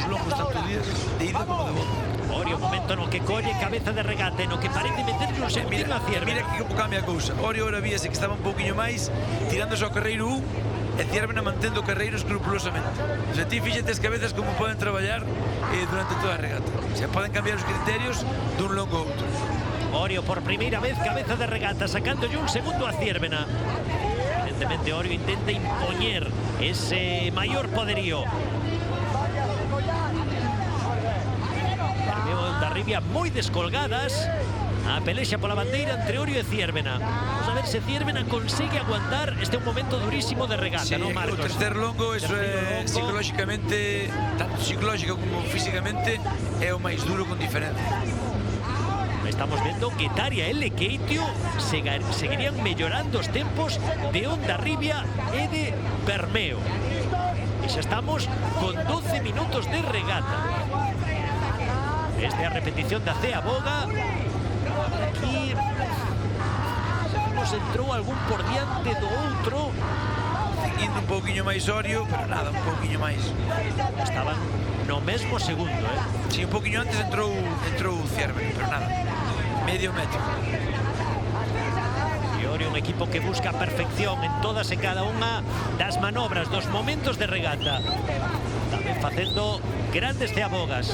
longos tanto de ida como de volta. Orio, momento no que colle cabeza de regate, no que parece meterle un segundinho a Ziérbena. Mira que como cambia a cousa. Orio ahora víase que estaba un pouquinho máis tirándose ao carreiro 1 e Ziérbena mantendo o carreiro escrupulosamente. O sea, ti fíxate as cabezas como poden traballar durante toda a regata. O sea, poden cambiar os criterios dun longo a outro. Orio por primeira vez cabeza de regata, sacándolle un segundo a Ziérbena. Evidentemente Orio intenta impoñer ese maior poderío. Bermeo e Hondarribia moi descolgadas. A pelexa pola bandeira entre Orio e Ziérbena. Vamos a ver se Ziérbena consigue aguantar este un momento durísimo de regata, Sí, ¿no, Marcos? o tercer longo, eso é psicolóxicamente, tanto psicolóxico como físicamente, é o máis duro con diferencia. Estamos vendo que Guetaria e Lekeitio seguirían mellorando os tempos de Hondarribia e de Bermeo. E xa estamos con 12 minutos de regata. Esta é a repetición da Ceaboga. Aquí nos entrou algún por diante do outro. Indo un pouquiño máis Orio, pero nada, un pouquiño máis. Estaban no mesmo segundo, Si, un pouquiño antes entrou Ziérbena, pero nada, medio metro. E Orio, un equipo que busca a perfección en todas e cada unha das manobras, dos momentos de regata. Tamén facendo grandes ceabogas.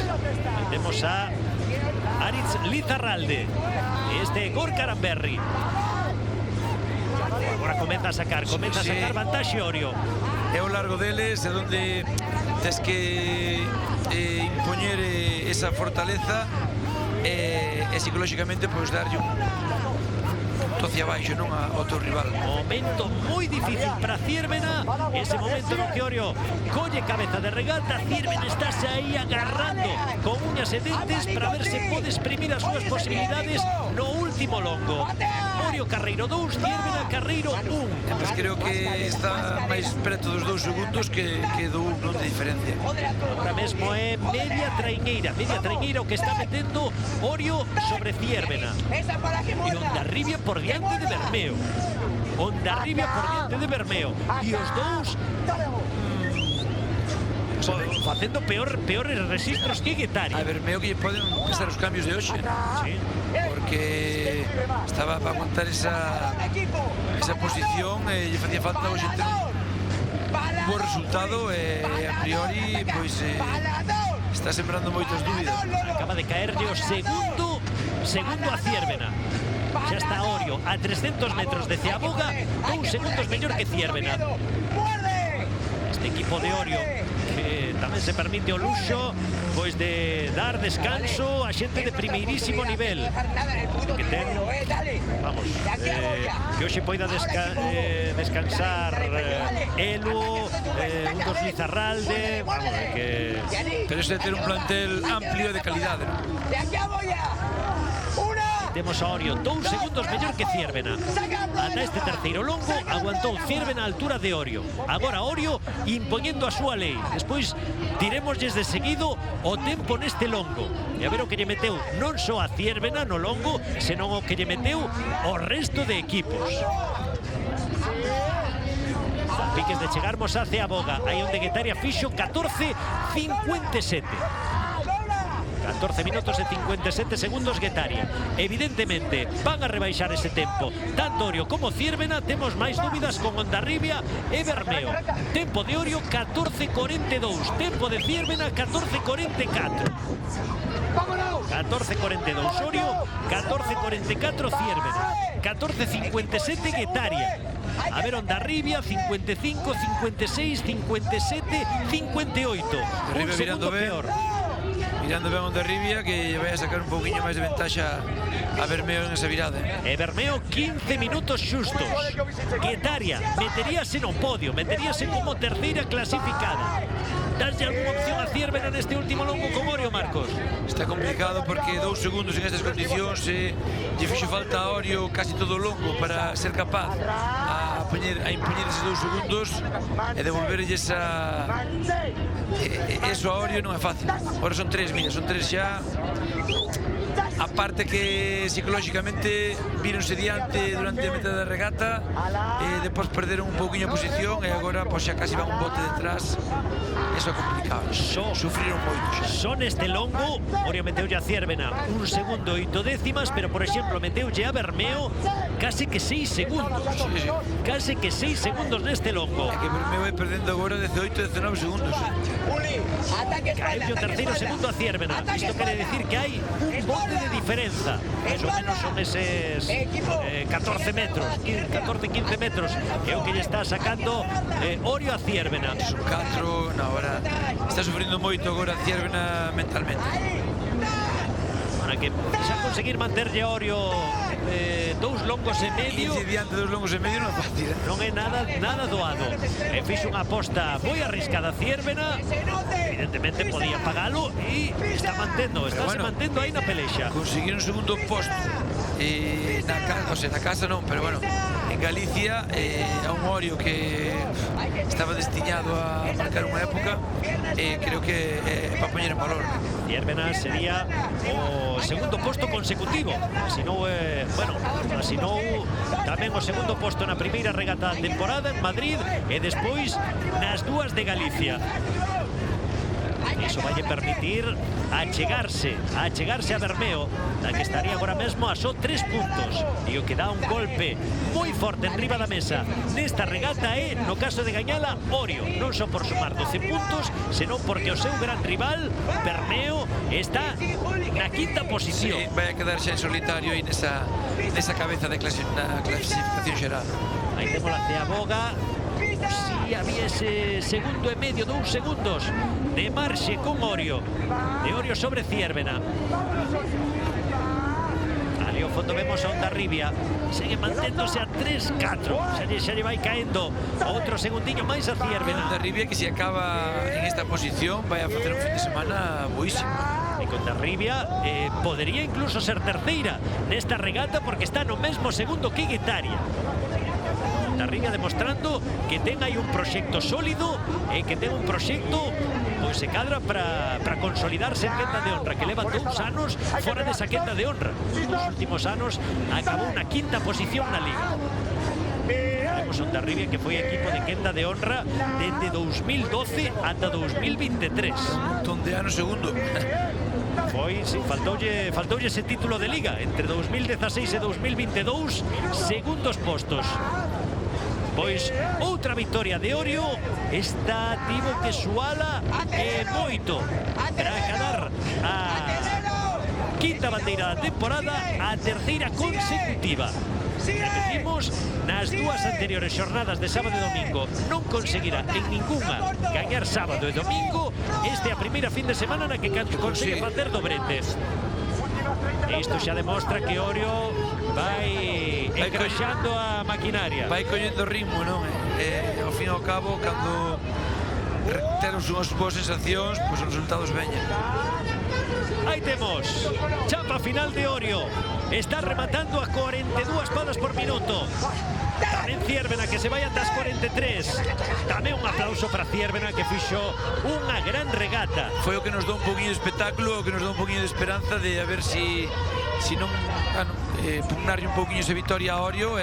Vemos a Aritz Lizarralde e este Gorka Aranberri. Agora comeza a sacar vantaxe Orio. É o largo deles, é onde tes que impoñer esa fortaleza e psicolóxicamente pois darlle un punto hacia baixo, non ao teu rival. Momento moi difícil para Ziérbena, ese momento no que Orio colle cabeza de regata. Ziérbena estáse aí agarrando con uñas e dentes para ver se pode exprimir as súas posibilidades no último longo. Orio carreiro 2, Ziérbena carreiro 1. Pues creo que está máis preto dos 2 segundos que do 1 de diferencia. Agora mesmo é media traiñeira o que está metendo Orio sobre Ziérbena. E Hondarribia por diante de Bermeo. Hondarribia por diante de Bermeo. E os dous facendo peores registros que Guetaria. A Bermeo que poden pesar os cambios de hoxe. Sí. Porque estaba para aguantar esa posición e lle facía falta hoxe ter un bo resultado e a priori pois está sembrando moitas dúbidas. Acaba de caerlle o segundo a Ziérbena. Xa está Orio a 300 metros de Ceaboga, 2 segundos mellor que Ziérbena. Este equipo de Orio que tamén se permite o luxo pois de dar descanso a xente de primeirísimo nivel, que ten, vamos, que hoxe poida descansar Elo, un dos Lizarralde, vamos, que... Pero ese ter un plantel amplio de calidade, non? Temos a Orio 2 segundos mellor que Ziérbena. Ata este terceiro longo aguantou Ziérbena a altura de Orio. Agora Orio impoñendo a súa lei. Despois diremosles de seguido o tempo neste longo. E a ver o que lle meteu non só a Ziérbena no longo, senón o que lle meteu o resto de equipos. Piques de chegarmos a Ceaboga. Aí onde Guetaria fixo 14.57. 14 minutos e 57 segundos Guetaria. Evidentemente van a rebaixar ese tempo. Tanto Orio como Ziérbena. Temos máis dúbidas con Hondarribia e Bermeo. Tempo de Orio 14.42. Tempo de Ziérbena 14.44. 14.42 Orio, 14.44 Ziérbena, 14.57 Guetaria. A ver, Hondarribia 55, 56, 57, 58. Un segundo peor. Mirando ben Hondarribia, que vai a sacar un pouquiño máis de ventaxa a Bermeo en esa virada. E Bermeo 15 minutos xustos. Guetaria meteríase no podio, meteríase como terceira clasificada. Daslle algunha opción a Ziérbena neste último longo con Orio, Marcos? Está complicado porque 2 segundos en estas condicións lle fixo falta a Orio casi todo o longo para ser capaz a impoñer eses 2 segundos e devolverlle eso a Orio non é fácil. Agora son 3 millas, son 3 xa. Aparte que psicológicamente víronse diante durante a metade da regata e depois perderon un pouquinho a posición e agora pois xa casi van un bote detrás. Eso é complicado, sufriron moito xa. Son este longo, Orio meteulle a Ziérbena 1 segundo e 8 décimas, pero por exemplo meteulle a Bermeo casi que 6 segundos. Sí. Casi que 6 segundos neste longo. É que Bermeo vai perdendo agora 18, 19 segundos. Cae o terceiro segundo a Ziérbena. Isto quere decir que hai un bote de diferenza. Mais ou menos son eses 14 metros, 14-15 metros. É o que lle está sacando Orio a Ziérbena. Son 4, ahora está sufrindo moito agora Ziérbena mentalmente. Para que xa conseguir manterlle a Orio 2 longos e medio. E diante dos longos e medio non é fácil. Non é nada doado. Fixo unha aposta moi arriscada a Ziérbena. Evidentemente podía pagalo e está mantendo aí na pelexa. Conseguiron un segundo posto na casa non, pero bueno, en Galicia a un Orio que estaba destinado a marcar unha época creo que para poñer en valor. Ziérbena sería o segundo posto consecutivo, asinou tamén o segundo posto na primeira regata da temporada en Madrid e despois nas dúas de Galicia. Iso vai permitir achegarse a Bermeo, da que estaría agora mesmo a só 3 puntos. E o que dá un golpe moi forte en riba da mesa nesta regata é, no caso de gañala, Orio. Non só por sumar 12 puntos, senón porque o seu gran rival, Bermeo, está na quinta posición. Sí, vai a quedar xa en solitario aí nesa cabeza de clasificación xeral. Aí temos a Ceaboga. Si había ese segundo e medio, 2 segundos de marxe con Orio, de Orio sobre Ziérbena. Ali ao fondo vemos a Hondarribia, segue manténdose a 3-4, xa lle vai caendo outro segundiño máis a Ziérbena. Hondarribia que se acaba en esta posición vai a facer un fin de semana boísimo. E con Hondarribia podería incluso ser terceira nesta regata porque está no mesmo segundo que Guetaria. Hondarribia demostrando que ten aí un proxecto sólido e que ten un proxecto pois se cadra para consolidarse en quenda de honra, que leva 2 anos fora desa quenda de honra. Nos últimos anos acabou na quinta posición na Liga. Temos Hondarribia que foi equipo de quenda de honra desde 2012 ata 2023. Un montón de anos segundo. Foi, sí, faltoulle ese título de Liga entre 2016 e 2022, segundos postos. Pois outra victoria de Orio, esta tivo que suala moito para acadar a quinta bandeira da temporada, a terceira consecutiva. Repetimos, nas dúas anteriores xornadas de sábado e domingo non conseguirá en ninguna gañar sábado e domingo. Esta é a primeira fin de semana na que consigue facer dobretes. Isto xa demostra que Orio vai engraxando a maquinaria. Vai collendo ritmo, non? Ao fin e ao cabo, cando temos unhas boas sensacións, pois os resultados veñen. Aí temos, chapa final de Orio. Está rematando a 42 padas por minuto. Tamén Ziérbena que se vai ata as 43. Tamén un aplauso para Ziérbena que fixo unha gran regata. Foi o que nos dá un poquinho de espectáculo, o que nos dá un poquinho de esperanza de a ver si non pugnarlle un poquinho esa victoria a Orio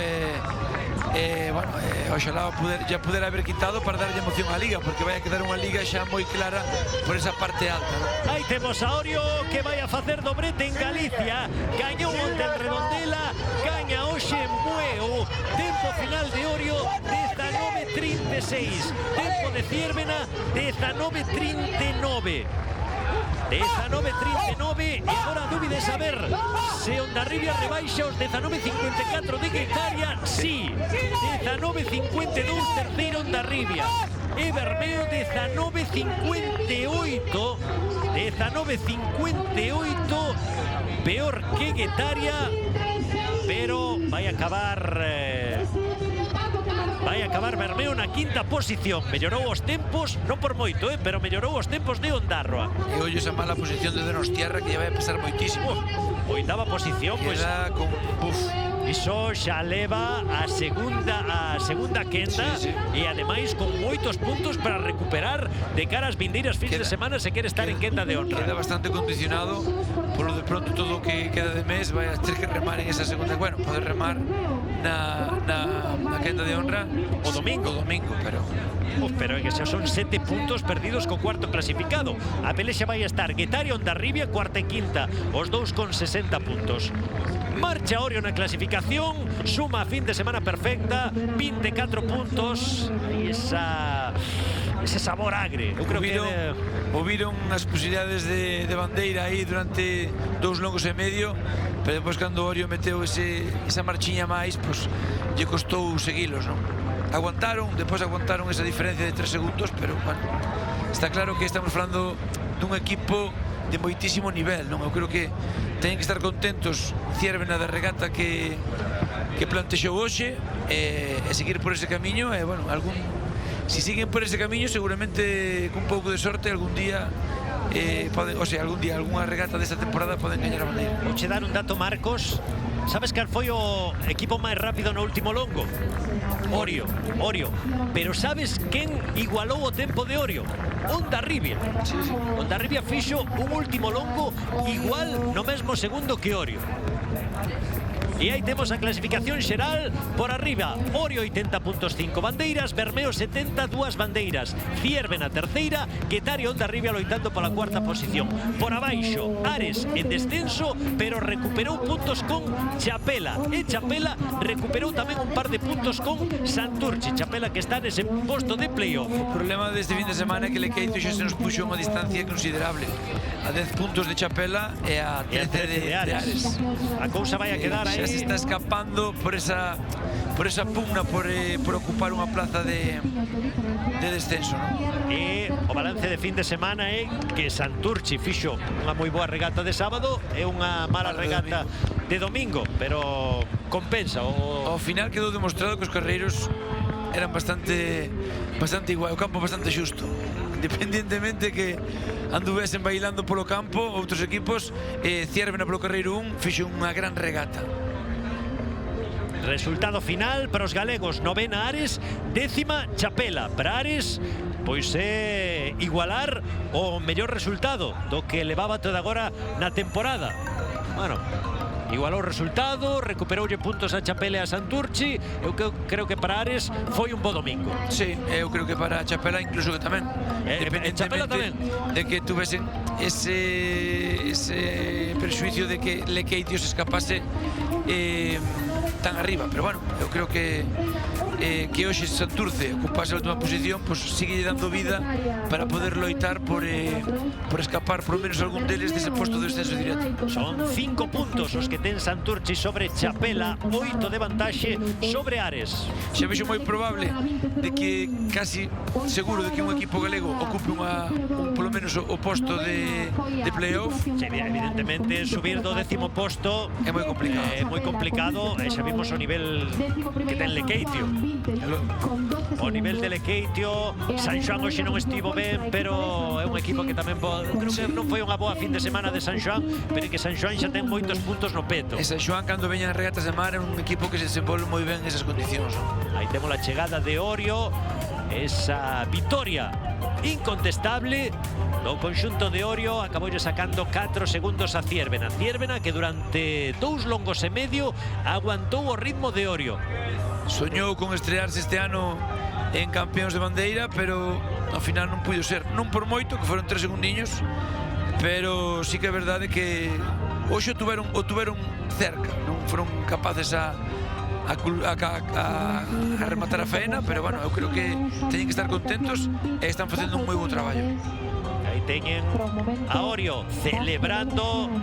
oxalá ya poder haber quitado para darlle emoción á Liga, porque vai a quedar unha Liga xa moi clara por esa parte alta, ¿no? Aí temos a Orio que vai a facer dobrete en Galicia. Gañou onte en Redondela, gaña hoxe en Bueu. Tempo final de Orio 19:36. Tempo de Ciérvena 19:39. 19:39, e agora a dúbida é saber se Hondarribia rebaixa os 19:54 de Guetaria. Sí, 19:52, terceiro Hondarribia. E Bermeo 19:58, 19:58, peor que Guetaria, pero vai acabar Bermeo na quinta posición. Mellorou os tempos, non por moito, pero mellorou os tempos de Ondarroa. E ollo esa mala posición de Donostiarra que lle vai a pesar moitísimo. Oitava posición, pois con iso xa leva a segunda quenda, sí. E ademais con moitos puntos para recuperar de cara ás vindeiras fins de semana se quere estar en quenda de honra. Queda bastante condicionado polo de pronto todo o que queda de mes, vai a ter que remar en esa segunda, bueno, poder remar na quenda de honra o domingo, pero é que xa son 7 puntos perdidos co cuarto clasificado. A pelexa vai a estar Guetaria, Hondarribia, cuarta e quinta, os dous con 60 puntos. Marcha Orio na clasificación, suma a fin de semana perfecta, 24 puntos, e ese sabor agre. Eu creo que houviron as posibilidades de bandeira aí durante 2 longos e medio, pero depois cando Orio meteu esa marchiña máis, pois lle costou seguilos, non? Depois aguantaron esa diferencia de 3 segundos, pero bueno, está claro que estamos falando dun equipo de moitísimo nivel, non? Eu creo que teñen que estar contentos Ciérvena da regata que plantexou hoxe e seguir por ese camiño, e bueno, si siguen por ese camiño seguramente con un pouco de sorte algún día algunha regata desta temporada poden gañar a bandeira. Vou che dar un dato, Marcos. Sabes cal foi o equipo máis rápido no último longo? Orio. Pero sabes quen igualou o tempo de Orio? Hondarribia. Sí. Hondarribia fixo un último longo igual no mesmo segundo que Orio. E aí temos a clasificación xeral. Por arriba, Orio 80.5 bandeiras, Bermeo 72 bandeiras, Ciérvena terceira, Guetaria e Hondarribia loitando pola cuarta posición. Por abaixo, Ares en descenso, pero recuperou puntos con Chapela, e Chapela recuperou tamén un par de puntos con Santurce. Chapela que está nese posto de playoff. O problema deste fin de semana é que Lequeito xa se nos puxo unha distancia considerable, a 10 puntos de Chapela e a 13 de Ares. A cousa vai a quedar aí. Se está escapando por esa pugna por ocupar unha plaza de descenso, non? E o balance de fin de semana é que Santurce fixo unha moi boa regata de sábado e unha mala regata de domingo, pero compensa. Ao final quedou demostrado que os carreiros eran bastante igual, o campo bastante xusto, independientemente que anduvesen bailando polo campo outros equipos. Ciérvena polo carreiro 1 fixo unha gran regata. Resultado final para os galegos: novena Ares, décima Chapela. Para Ares, pois é igualar o mellor resultado do que levaba toda agora na temporada. Bueno, igualou o resultado, recuperoulle puntos a Chapela e a Santurce. Eu creo que para Ares foi un bo domingo. Sí, eu creo que para Chapela incluso que tamén. Chapela tamén. De que tuvesen ese perxuicio de que Lequeitio se escapase tan arriba, pero bueno, eu creo que hoxe Santurce ocupase a última posición, pues sigue dando vida para poder loitar por escapar por lo menos algún deles dese posto de descenso directo. Son 5 puntos os que ten Santurce sobre Chapela, 8 de vantaxe sobre Ares. Xa vexo moi probable de que casi seguro de que un equipo galego ocupe polo menos o posto de playoff. Sí, evidentemente subir do 10º posto é moi complicado. É moi complicado, e xa vimos o nivel que ten Lequeitio. O nivel de Lequeitio, San Xoán hoxe non estivo ben, pero é un equipo que tamén creo que non foi unha boa fin de semana de San Xoán, pero que San Xoán xa ten moitos puntos no peto. E San Xoán, cando veñan regatas de mar, é un equipo que se desenvolve moi ben nesas condicións. Aí temos a chegada de Orio, esa vitoria incontestable do conxunto de Orio. Acabou sacando 4 segundos a Ciervena. Ciervena que durante 2 longos e medio aguantou o ritmo de Orio. Soñou con estrearse este ano en campeóns de bandeira, pero ao final non puido ser. Non por moito, que foron 3 segundiños, pero sí que é verdade que hoxe o tuveron cerca. Non foron capaces a rematar a faena, pero bueno, eu creo que teñen que estar contentos e están facendo un moi bo traballo. Aí teñen a Orio celebrando.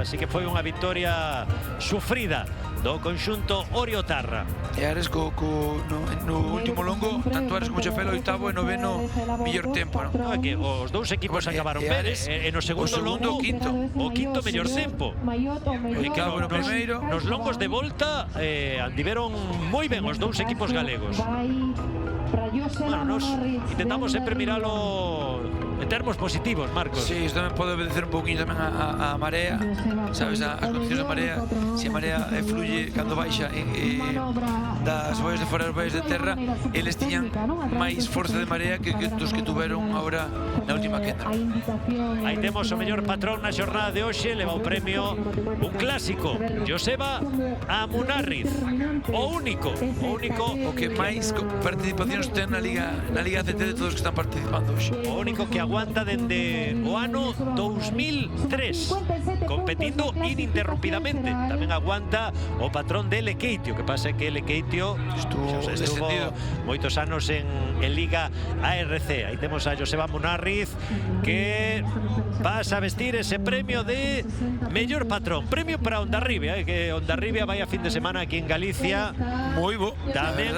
Sí que foi unha victoria sufrida do conxunto Orio-Tarra. E Ares no último longo, tanto Ares como Chapela, oitavo e noveno mellor tempo, non? Que os dous equipos acabaron ben, e no segundo longo o quinto mellor tempo. E que no primeiro, nos longos de volta andiveron moi ben os dous equipos galegos. Bueno, nos intentamos sempre miralo en termos positivos, Marcos. Sí, isto tamén pode obedecer un pouquinho tamén a marea, sabes, a condicións da marea. Se a marea fluye cando baixa das boias de fora das boias de terra, eles tiñan máis forza de marea que dos que tuveron agora na última quenda. Aí temos o mellor patrón na xornada de hoxe, leva o premio un clásico, Joseba Amunarriz, o único o que máis participacións ten na Liga ACT de todos os que están participando hoxe. O único que aguanta dende o ano 2003 competindo ininterrumpidamente. Tamén aguanta o patrón de Lequeitio, que pasa que Lequeitio estuvo moitos anos en Liga ARC. Aí temos a Joseba Munarriz, que pasa a vestir ese premio de mellor patrón, premio para Hondarribia, que Hondarribia vai a fin de semana aquí en Galicia. Moi bo, tamén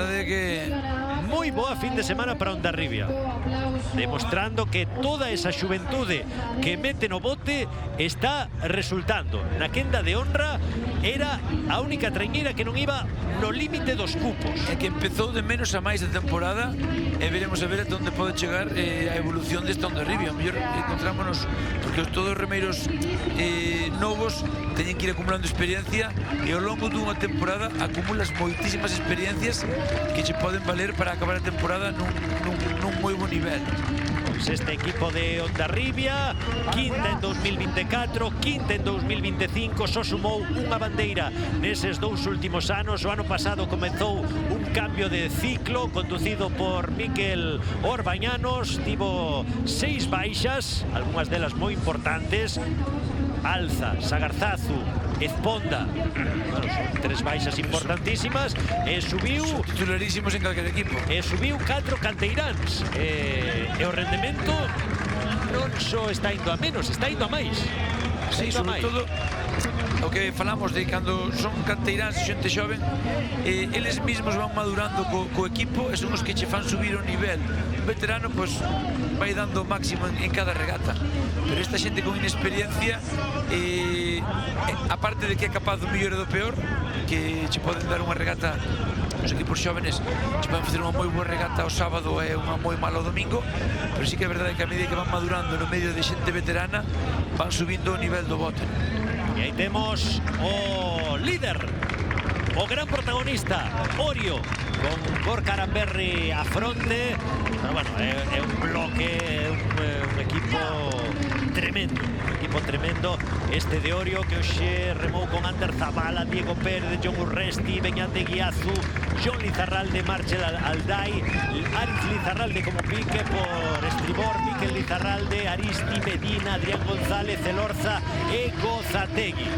moi boa fin de semana para Hondarribia, demostrando que toda esa xuventude que mete no bote está resultando. Na quenda de honra era a única traiñeira que non iba no límite dos cupos. É que empezou de menos a máis de temporada, e veremos a ver a onde pode chegar a evolución desta Hondarribia. A mellor encontrámonos, porque todos os remeiros novos teñen que ir acumulando experiencia, e ao longo dunha temporada acumulas moitísimas experiencias que che poden valer para acabar a temporada nun moi bo nivel. Pois este equipo de Hondarribia, quinta en 2024, quinta en 2025, só sumou unha bandeira neses 2 últimos anos. O ano pasado comezou un cambio de ciclo conducido por Miquel Orbañanos, tivo 6 baixas, algunhas delas moi importantes: Alza, Sagarzazu, Ezponda. Bueno, son 3 baixas importantísimas, e subiu titularísimos en calquer equipo, e subiu 4 canteiráns, e o rendemento non só está indo a menos, está indo a máis. Sí, sobre todo o que falamos de cando son canteiráns e xente xoven, eles mesmos van madurando co equipo, e son os que che fan subir o nivel. Un veterano pois vai dando o máximo en cada regata, pero esta xente con inexperiencia, aparte de que é capaz do mellor e do peor, que che poden dar unha regata, os equipos xóvenes che poden facer unha moi boa regata ao sábado e unha moi mala ao domingo, pero sí que é verdade que a medida que van madurando no medio de xente veterana, van subindo o nivel do bote. E aí temos o líder, o gran protagonista, Orio, con Gorka Aranberri a fronte. Pero bueno, é un bloque, un equipo tremendo, este de Orio, que hoxe remou con Ander Zabala, Diego Pérez, John Urresti, Beñate Guiazu, John Lizarralde, Marchel Alday, Aritz Lizarralde como pique por estribor, Miquel Lizarralde, Aristi, Medina, Adrián González, Elorza e Gozategui.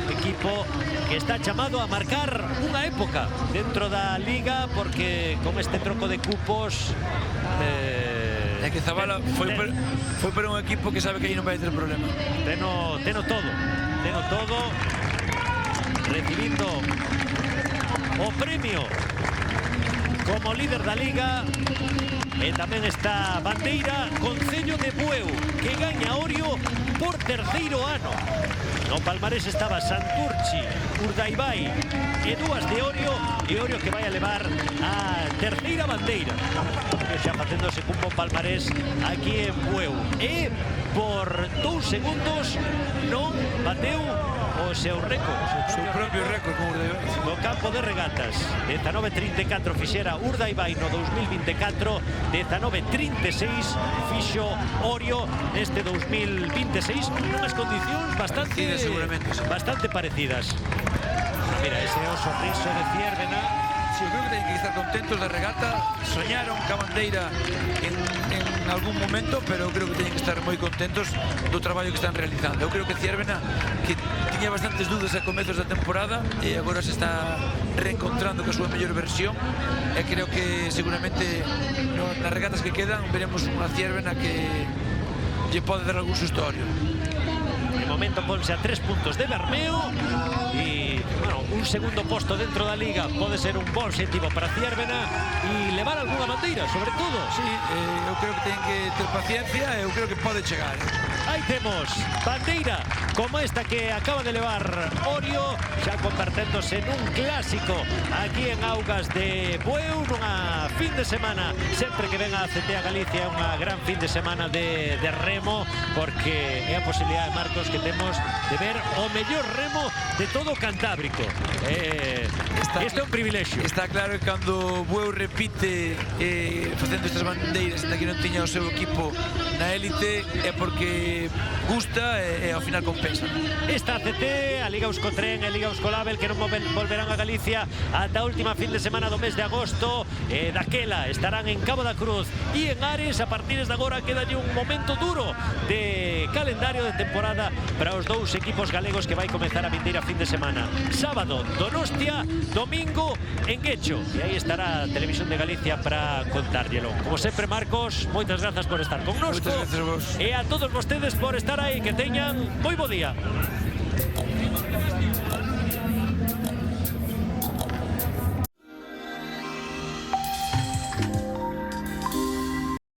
Equipo que está chamado a marcar unha época dentro da liga, porque con este troco de cupos é que Zabala foi para un equipo que sabe que aí non vai ter problema. Teno todo, recibindo o premio como líder da liga. E tamén está bandeira Concello de Bueu, que gaña Orio por 3º ano. No palmarés estaba Santurchi, Urdaibai e 2 de Orio, e Orio que vai a levar a 3ª bandeira. Xa facéndose cun bon palmarés aquí en Bueu. E por 2 segundos non bateu o seu récord, O seu propio récord con Urdaibai. no campo de regatas. 19.34 fixera Urdaibai no 2024, 19.36 fixo Orio neste 2026, nunhas condicións bastante parecidas. Mira, ese é o sorriso de Ziérbena. Sí, eu creo que teñen que estar contentos da regata. Soñaron ca bandeira en algún momento, pero eu creo que teñen que estar moi contentos do traballo que están realizando. Eu creo que Ziérbena, que tiña bastantes dudas a comezos da temporada, e agora se está reencontrando ca súa mellor versión, e creo que seguramente nas regatas que quedan veremos unha Ziérbena que lle pode dar algún sustorio. De momento ponse a 3 puntos de Bermeo e, bueno, un segundo posto dentro da Liga pode ser un bon objetivo para Ziérbena e levar algunha bandeira, sobre todo. Sí, eu creo que ten que ter paciencia e eu creo que pode chegar. Aí temos bandeira como esta que acaba de levar Orio, xa converténdose nun clásico aquí en augas de Bueu, nunha fin de semana, sempre que ven a CT a Galicia, unha gran fin de semana de remo, porque é a posibilidade, Marcos, que temos de ver o mellor remo de todo o Cantábrico. Este é un privilexio. Está claro que cando Bueu repite facendo estas bandeiras que non tiña o seu equipo na élite é porque gusta e ao final compensa. Esta CT, a Liga Euskotren e a Liga Euskolabel, que non volverán a Galicia ata a última fin de semana do mes de agosto, daquela estarán en Cabo da Cruz e en Ares. A partir de agora quedalle un momento duro de calendario de temporada para os dous equipos galegos que vai comezar a vindeira fin de semana. Sábado, Donostia, domingo en Guecho, e aí estará a Televisión de Galicia para contárllelo. Como sempre, Marcos, moitas grazas por estar connosco. Moitas grazas a vos. E a todos vostedes por estar aí, que teñan moi bo día.